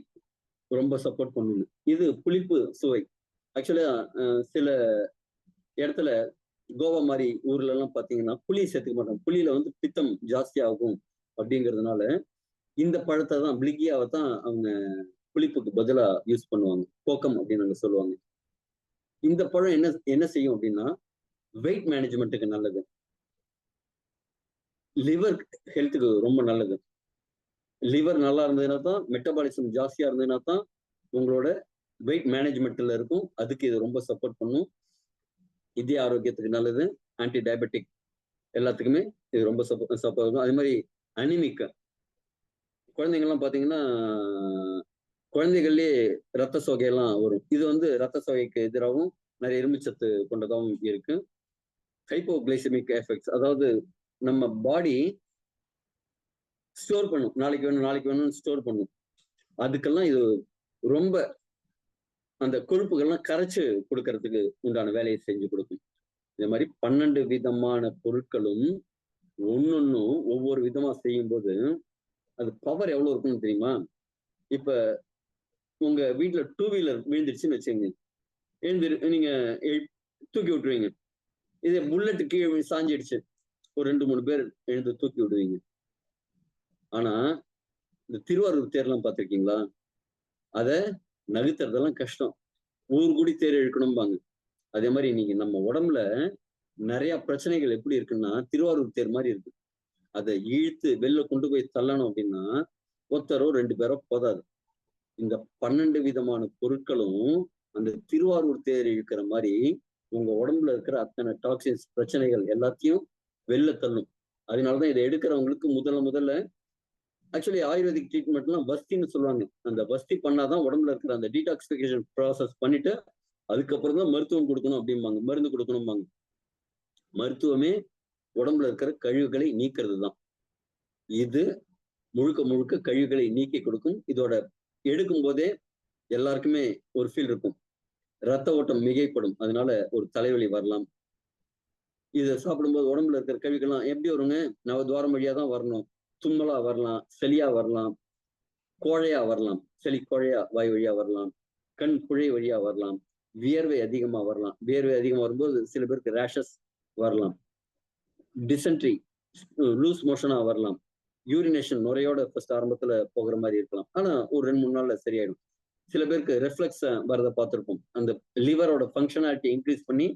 ரொம்ப சப்போர்ட் பண்ணுது. இது புளிப்பு சுவை. ஆக்சுவலா சில இடத்துல கோவா மாதிரி ஊர்ல எல்லாம் பாத்தீங்கன்னா புளி சேர்த்துக்க மாட்டாங்க. புளியில வந்து பித்தம் ஜாஸ்தி ஆகும் அப்படிங்கிறதுனால இந்த பழத்தை தான், பிளிகியாவை தான் அவங்க புளிப்புக்கு பதிலா யூஸ் பண்ணுவாங்க. கோக்கம் அப்படின்னு சொல்லுவாங்க. இந்த பழம் என்ன என்ன செய்யும் அப்படின்னா, வெயிட் மேனேஜ்மெண்ட்டுக்கு நல்லது, லிவர் ஹெல்த்துக்கு ரொம்ப நல்லது. லிவர் நல்லா இருந்ததுன்னா தான், மெட்டபாலிசம் ஜாஸ்தியா இருந்ததுன்னா தான் உங்களோட வெயிட் மேனேஜ்மெண்ட்ல இருக்கும், அதுக்கு இது ரொம்ப சப்போர்ட் பண்ணும். இதய ஆரோக்கியத்துக்கு நல்லது, ஆன்டி டயபெட்டிக் எல்லாத்துக்குமே இது ரொம்ப சப்போர்ட் இருக்கும். அதே மாதிரி அனிமிக் குழந்தைங்கள்லாம் பாத்தீங்கன்னா, குழந்தைகள்லயே ரத்த சோகையெல்லாம் வரும். இது வந்து ரத்த சோகைக்கு எதிராகவும் நிறைய இரும்புச்சத்து கொண்டதாகவும் இருக்கு. ஹைப்போகிளைசெமிக் எஃபெக்ட்ஸ், அதாவது நம்ம பாடி ஸ்டோர் பண்ணும், நாளைக்கு வேணும் நாளைக்கு வேணும்னு ஸ்டோர் பண்ணும். அதுக்கெல்லாம் இது ரொம்ப அந்த கொழுப்புகள்லாம் கரைச்சு கொடுக்கறதுக்கு உண்டான வேலையை செஞ்சு கொடுக்கும். இந்த மாதிரி 12 விதமான பொருட்களும் ஒன்னொன்னும் ஒவ்வொரு விதமா செய்யும்போது அது பவர் எவ்வளவு இருக்குன்னு தெரியுமா? இப்ப உங்க வீட்டுல 2 வீலர் விழுந்துருச்சுன்னு வச்சுங்க, நீங்க தூக்கி விட்டுருவீங்க. இதே புல்லட் கீழே சாஞ்சிடுச்சு, ஒரு 2-3 பேர் எழுந்து தூக்கி விடுவீங்க. ஆனா இந்த திருவாரூர் தேர்லாம் பார்த்திருக்கீங்களா? அத நகர்த்துறதெல்லாம் கஷ்டம், ஊர் கூடி தேர் இழுக்கணும்பாங்க. அதே மாதிரி நீங்க நம்ம உடம்புல நிறைய பிரச்சனைகள் எப்படி இருக்குன்னா திருவாரூர் தேர் மாதிரி இருக்கு. அதை இழுத்து வெளில கொண்டு போய் தள்ளணும் அப்படின்னா ஒருத்தரோ 2 பேரோ போதாது. இந்த 12 விதமான பொருட்களும் அந்த திருவாரூர் தேர் இழுக்கிற மாதிரி உங்க உடம்புல இருக்கிற அத்தனை டாக்ஸின்ஸ் பிரச்சனைகள் எல்லாத்தையும் வெளில தள்ளும். அதனாலதான் இதை எடுக்கிறவங்களுக்கு முதல்ல ஆக்சுவலி ஆயுர்வேதிக் ட்ரீட்மெண்ட்லாம் வஸ்தின்னு சொல்லுவாங்க. அந்த வஸ்தி பண்ணாதான் உடம்புல இருக்கிற அந்த டீடாக்சிபிகேஷன் ப்ராசஸ் பண்ணிட்டு அதுக்கப்புறம் தான் மருத்துவம் கொடுக்கணும் அப்படிம்பாங்க, மருந்து கொடுக்கணும்பாங்க. மருத்துவமே உடம்புல இருக்கிற கழிவுகளை நீக்கிறது தான். இது முழுக்க முழுக்க கழிவுகளை நீக்கி கொடுக்கும். இதோட எடுக்கும் போதே எல்லாருக்குமே ஒரு ஃபீல் இருக்கும், ரத்த ஓட்டம் மிகைப்படும், அதனால ஒரு தலைவலி வரலாம். இதை சாப்பிடும்போது உடம்புல இருக்கிற கழிவுகள்லாம் எப்படி வருங்க? நவதுவாரம் வழியா தான் வரணும். தும்மலா வரலாம், சளியா வரலாம், கோழையா வரலாம், சளி கோழையா வாய் வழியா வரலாம், கண் புழை வழியா வரலாம், வியர்வை அதிகமா வரலாம். வியர்வை அதிகமா வரும்போது சில பேருக்கு ரேஷஸ் வரலாம், டிசென்ட்ரி லூஸ் மோஷனா வரலாம், யூரினேஷன் நுரையோட ஃபர்ஸ்ட் ஆரம்பத்துல போகிற மாதிரி இருக்கலாம், ஆனா ஒரு 2-3 நாள்ல சரியாயிடும். சில பேருக்கு ரெஃப்ளெக்ஸ் வரதை பார்த்திருப்போம். அந்த லிவரோட ஃபங்க்ஷனாலிட்டி இன்க்ரீஸ் பண்ணி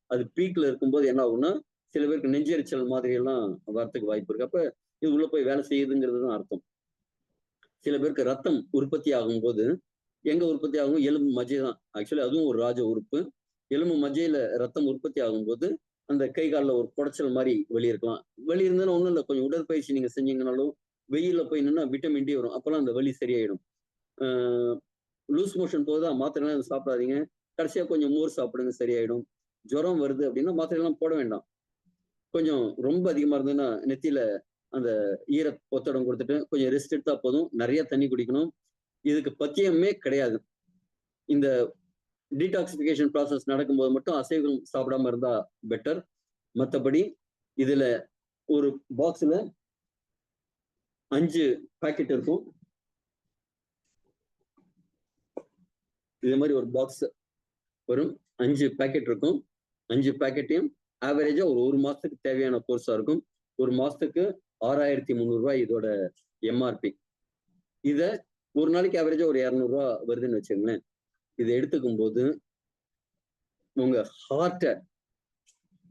அது பீக்ல இருக்கும்போது என்ன ஆகும்னா சில பேருக்கு நெஞ்செரிச்சல் மாதிரி எல்லாம் வரத்துக்கு வாய்ப்பு இருக்கு. அப்ப இது உள்ள போய் வேலை செய்யுதுங்கிறது தான் அர்த்தம். சில பேருக்கு ரத்தம் உற்பத்தி ஆகும்போது எங்க உற்பத்தி ஆகும்? எலும்பு மஜ்ஜை தான். ஆக்சுவலி அதுவும் ஒரு ராஜ உறுப்பு. எலும்பு மஜ்ஜையில ரத்தம் உற்பத்தி ஆகும்போது அந்த கை காலில் ஒரு குடைச்சல் மாதிரி வெளியே இருக்கலாம். வெளி இருந்தாலும் ஒண்ணும் இல்லை, கொஞ்சம் உடற்பயிற்சி நீங்க செஞ்சீங்கன்னாலும் வெயில்ல போய் நின்னா விட்டமின் டி வரும், அப்பெல்லாம் அந்த வலி சரியாயிடும். லூஸ் மோஷன் போகுதா, மாத்திரைலாம் சாப்பிடாதீங்க, கடைசியா கொஞ்சம் மோர் சாப்பிடுங்க, சரியாயிடும். ஜுரம் வருது அப்படின்னா மாத்திரைலாம் போட வேண்டாம். கொஞ்சம் ரொம்ப அதிகமா இருந்ததுன்னா நெத்தியில அந்த ஈர ஒத்தடம் கொடுத்துட்டு கொஞ்சம் ரெஸ்ட் எடுத்தா போதும். நிறைய தண்ணி குடிக்கணும். இதுக்கு பத்தியமே கிடையாது. இந்த டீடாக்சிபிகேஷன் ப்ராசஸ் நடக்கும்போது மட்டும் அசைவம் சாப்பிடாம இருந்தா பெட்டர். மற்றபடி இதுல ஒரு பாக்ஸ்ல 5 பாக்கெட் இருக்கும். இதே மாதிரி ஒரு பாக்ஸ் வரும், 5 பாக்கெட் இருக்கும். 5 பாக்கெட்டையும் ஆவரேஜா ஒரு மாசத்துக்கு தேவையான கோர்ஸா இருக்கும். ஒரு மாசத்துக்கு 6300 ரூபாய் இதோட எம்ஆர்பி. இத ஒரு நாளைக்கு ஆவரேஜா ஒரு 200 ரூபாய் வருதுன்னு வச்சுங்களேன். இதை எடுத்துக்கும் போது உங்க ஹார்ட்டை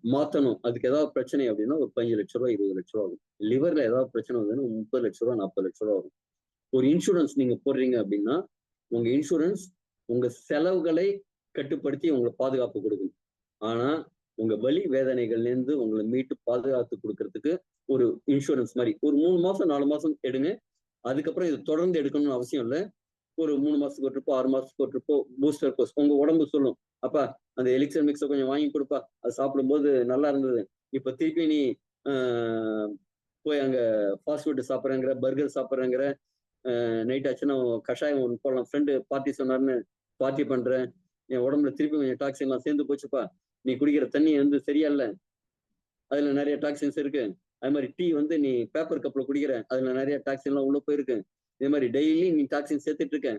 மாத்தணும், அதுக்கு ஏதாவது பிரச்சனை அப்படின்னா ஒரு 15 லட்சம் ரூபாய் 20 லட்சம் ரூபாய் ஆகும். லிவர்ல ஏதாவது பிரச்சனை வந்ததுன்னா 30 லட்சம் ரூபாய் 40 லட்சம் ரூபாய் ஆகும். ஒரு இன்சூரன்ஸ் நீங்க போடுறீங்க அப்படின்னா உங்க இன்சூரன்ஸ் உங்க செலவுகளை கட்டுப்படுத்தி உங்களை பாதுகாப்பு கொடுக்கும். ஆனா உங்க வலி வேதனைகள்ல இருந்து உங்களை மீட்டு பாதுகாத்து கொடுக்கறதுக்கு ஒரு இன்சூரன்ஸ் மாதிரி ஒரு 3 மாசம் 4 மாசம் எடுங்க. அதுக்கப்புறம் இது தொடர்ந்து எடுக்கணும்னு அவசியம் இல்லை. ஒரு 3 மாசத்துக்கு ஒரு ட்ரிப்போ 6 மாசத்துக்கு ஒரு ட்ரிப்போ பூஸ்டர் கோர்ஸ் உங்க உடம்பு சொல்லும், அப்பா அந்த எலிக்சர் மிக்ஸை கொஞ்சம் வாங்கி கொடுப்பா, அது சாப்பிடும்போது நல்லா இருந்தது, இப்ப திருப்பி நீ போய் அங்க ஃபாஸ்ட் ஃபுட் சாப்பிட்றேங்கிற, பர்கர் சாப்பிட்றேங்கிற, நைட் ஆச்சுன்னா கஷாயம் ஒன்று போடலாம், ஃப்ரெண்டு பார்ட்டி சொன்னார்னு பார்ட்டி பண்றேன், என் உடம்புல திருப்பி கொஞ்சம் டாக்ஸின் எல்லாம் சேர்ந்து போச்சுப்பா, நீ குடிக்கிற தண்ணி வந்து சரியா இல்லை, அதுல நிறைய டாக்ஸின்ஸ் இருக்கு. அது மாதிரி டீ வந்து நீ பேப்பர் கப்ல குடிக்கிற, அதுல நிறைய டாக்ஸின் எல்லாம் உள்ள போயிருக்கு. இதே மாதிரி டெய்லி நீ டாக்ஸின் சேர்த்துட்டு இருக்க,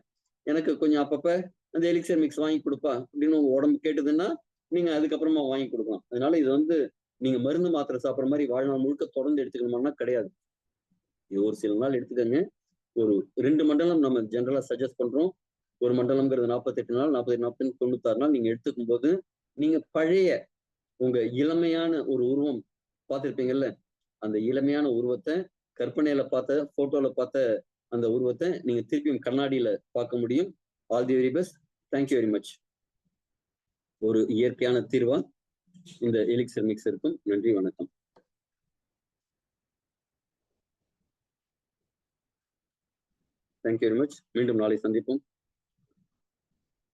எனக்கு கொஞ்சம் அப்பப்ப அந்த எலிக்சர் மிக்ஸ் வாங்கி கொடுப்பா அப்படின்னு உங்க உடம்பு கேட்டதுன்னா நீங்க அதுக்கப்புறமா வாங்கி கொடுக்கலாம். அதனால இது வந்து நீங்க மருந்து மாத்திரை சாப்பிட்ற மாதிரி வாழ்நாள் முழுக்க தொடர்ந்து எடுத்துக்கணுமானா கிடையாது. இது ஒரு சில நாள் எடுத்துக்கங்க. ஒரு 2 மண்டலம் நம்ம ஜென்ரலா சஜஸ்ட் பண்றோம். ஒரு மண்டலம்ங்கிறது 48 நாள், 48 48 96 நாள் நீங்க எடுத்துக்கும் போது நீங்க பழைய உங்க இளமையான ஒரு உருவம் பார்த்திருப்பீங்கல்ல, அந்த இளமையான உருவத்தை கற்பனையில பார்த்த போட்டோல பார்த்த அந்த உருவத்தை நீங்க திருப்பியும் கண்ணாடியில பார்க்க முடியும். All the very best. Thank you very much. ஒரு இயற்கையான தீர்வா இந்த எலிக்சர் மிக்ஸ் இருக்கும். நன்றி, வணக்கம். Thank you very much. மீண்டும் நாளை சந்திப்போம்.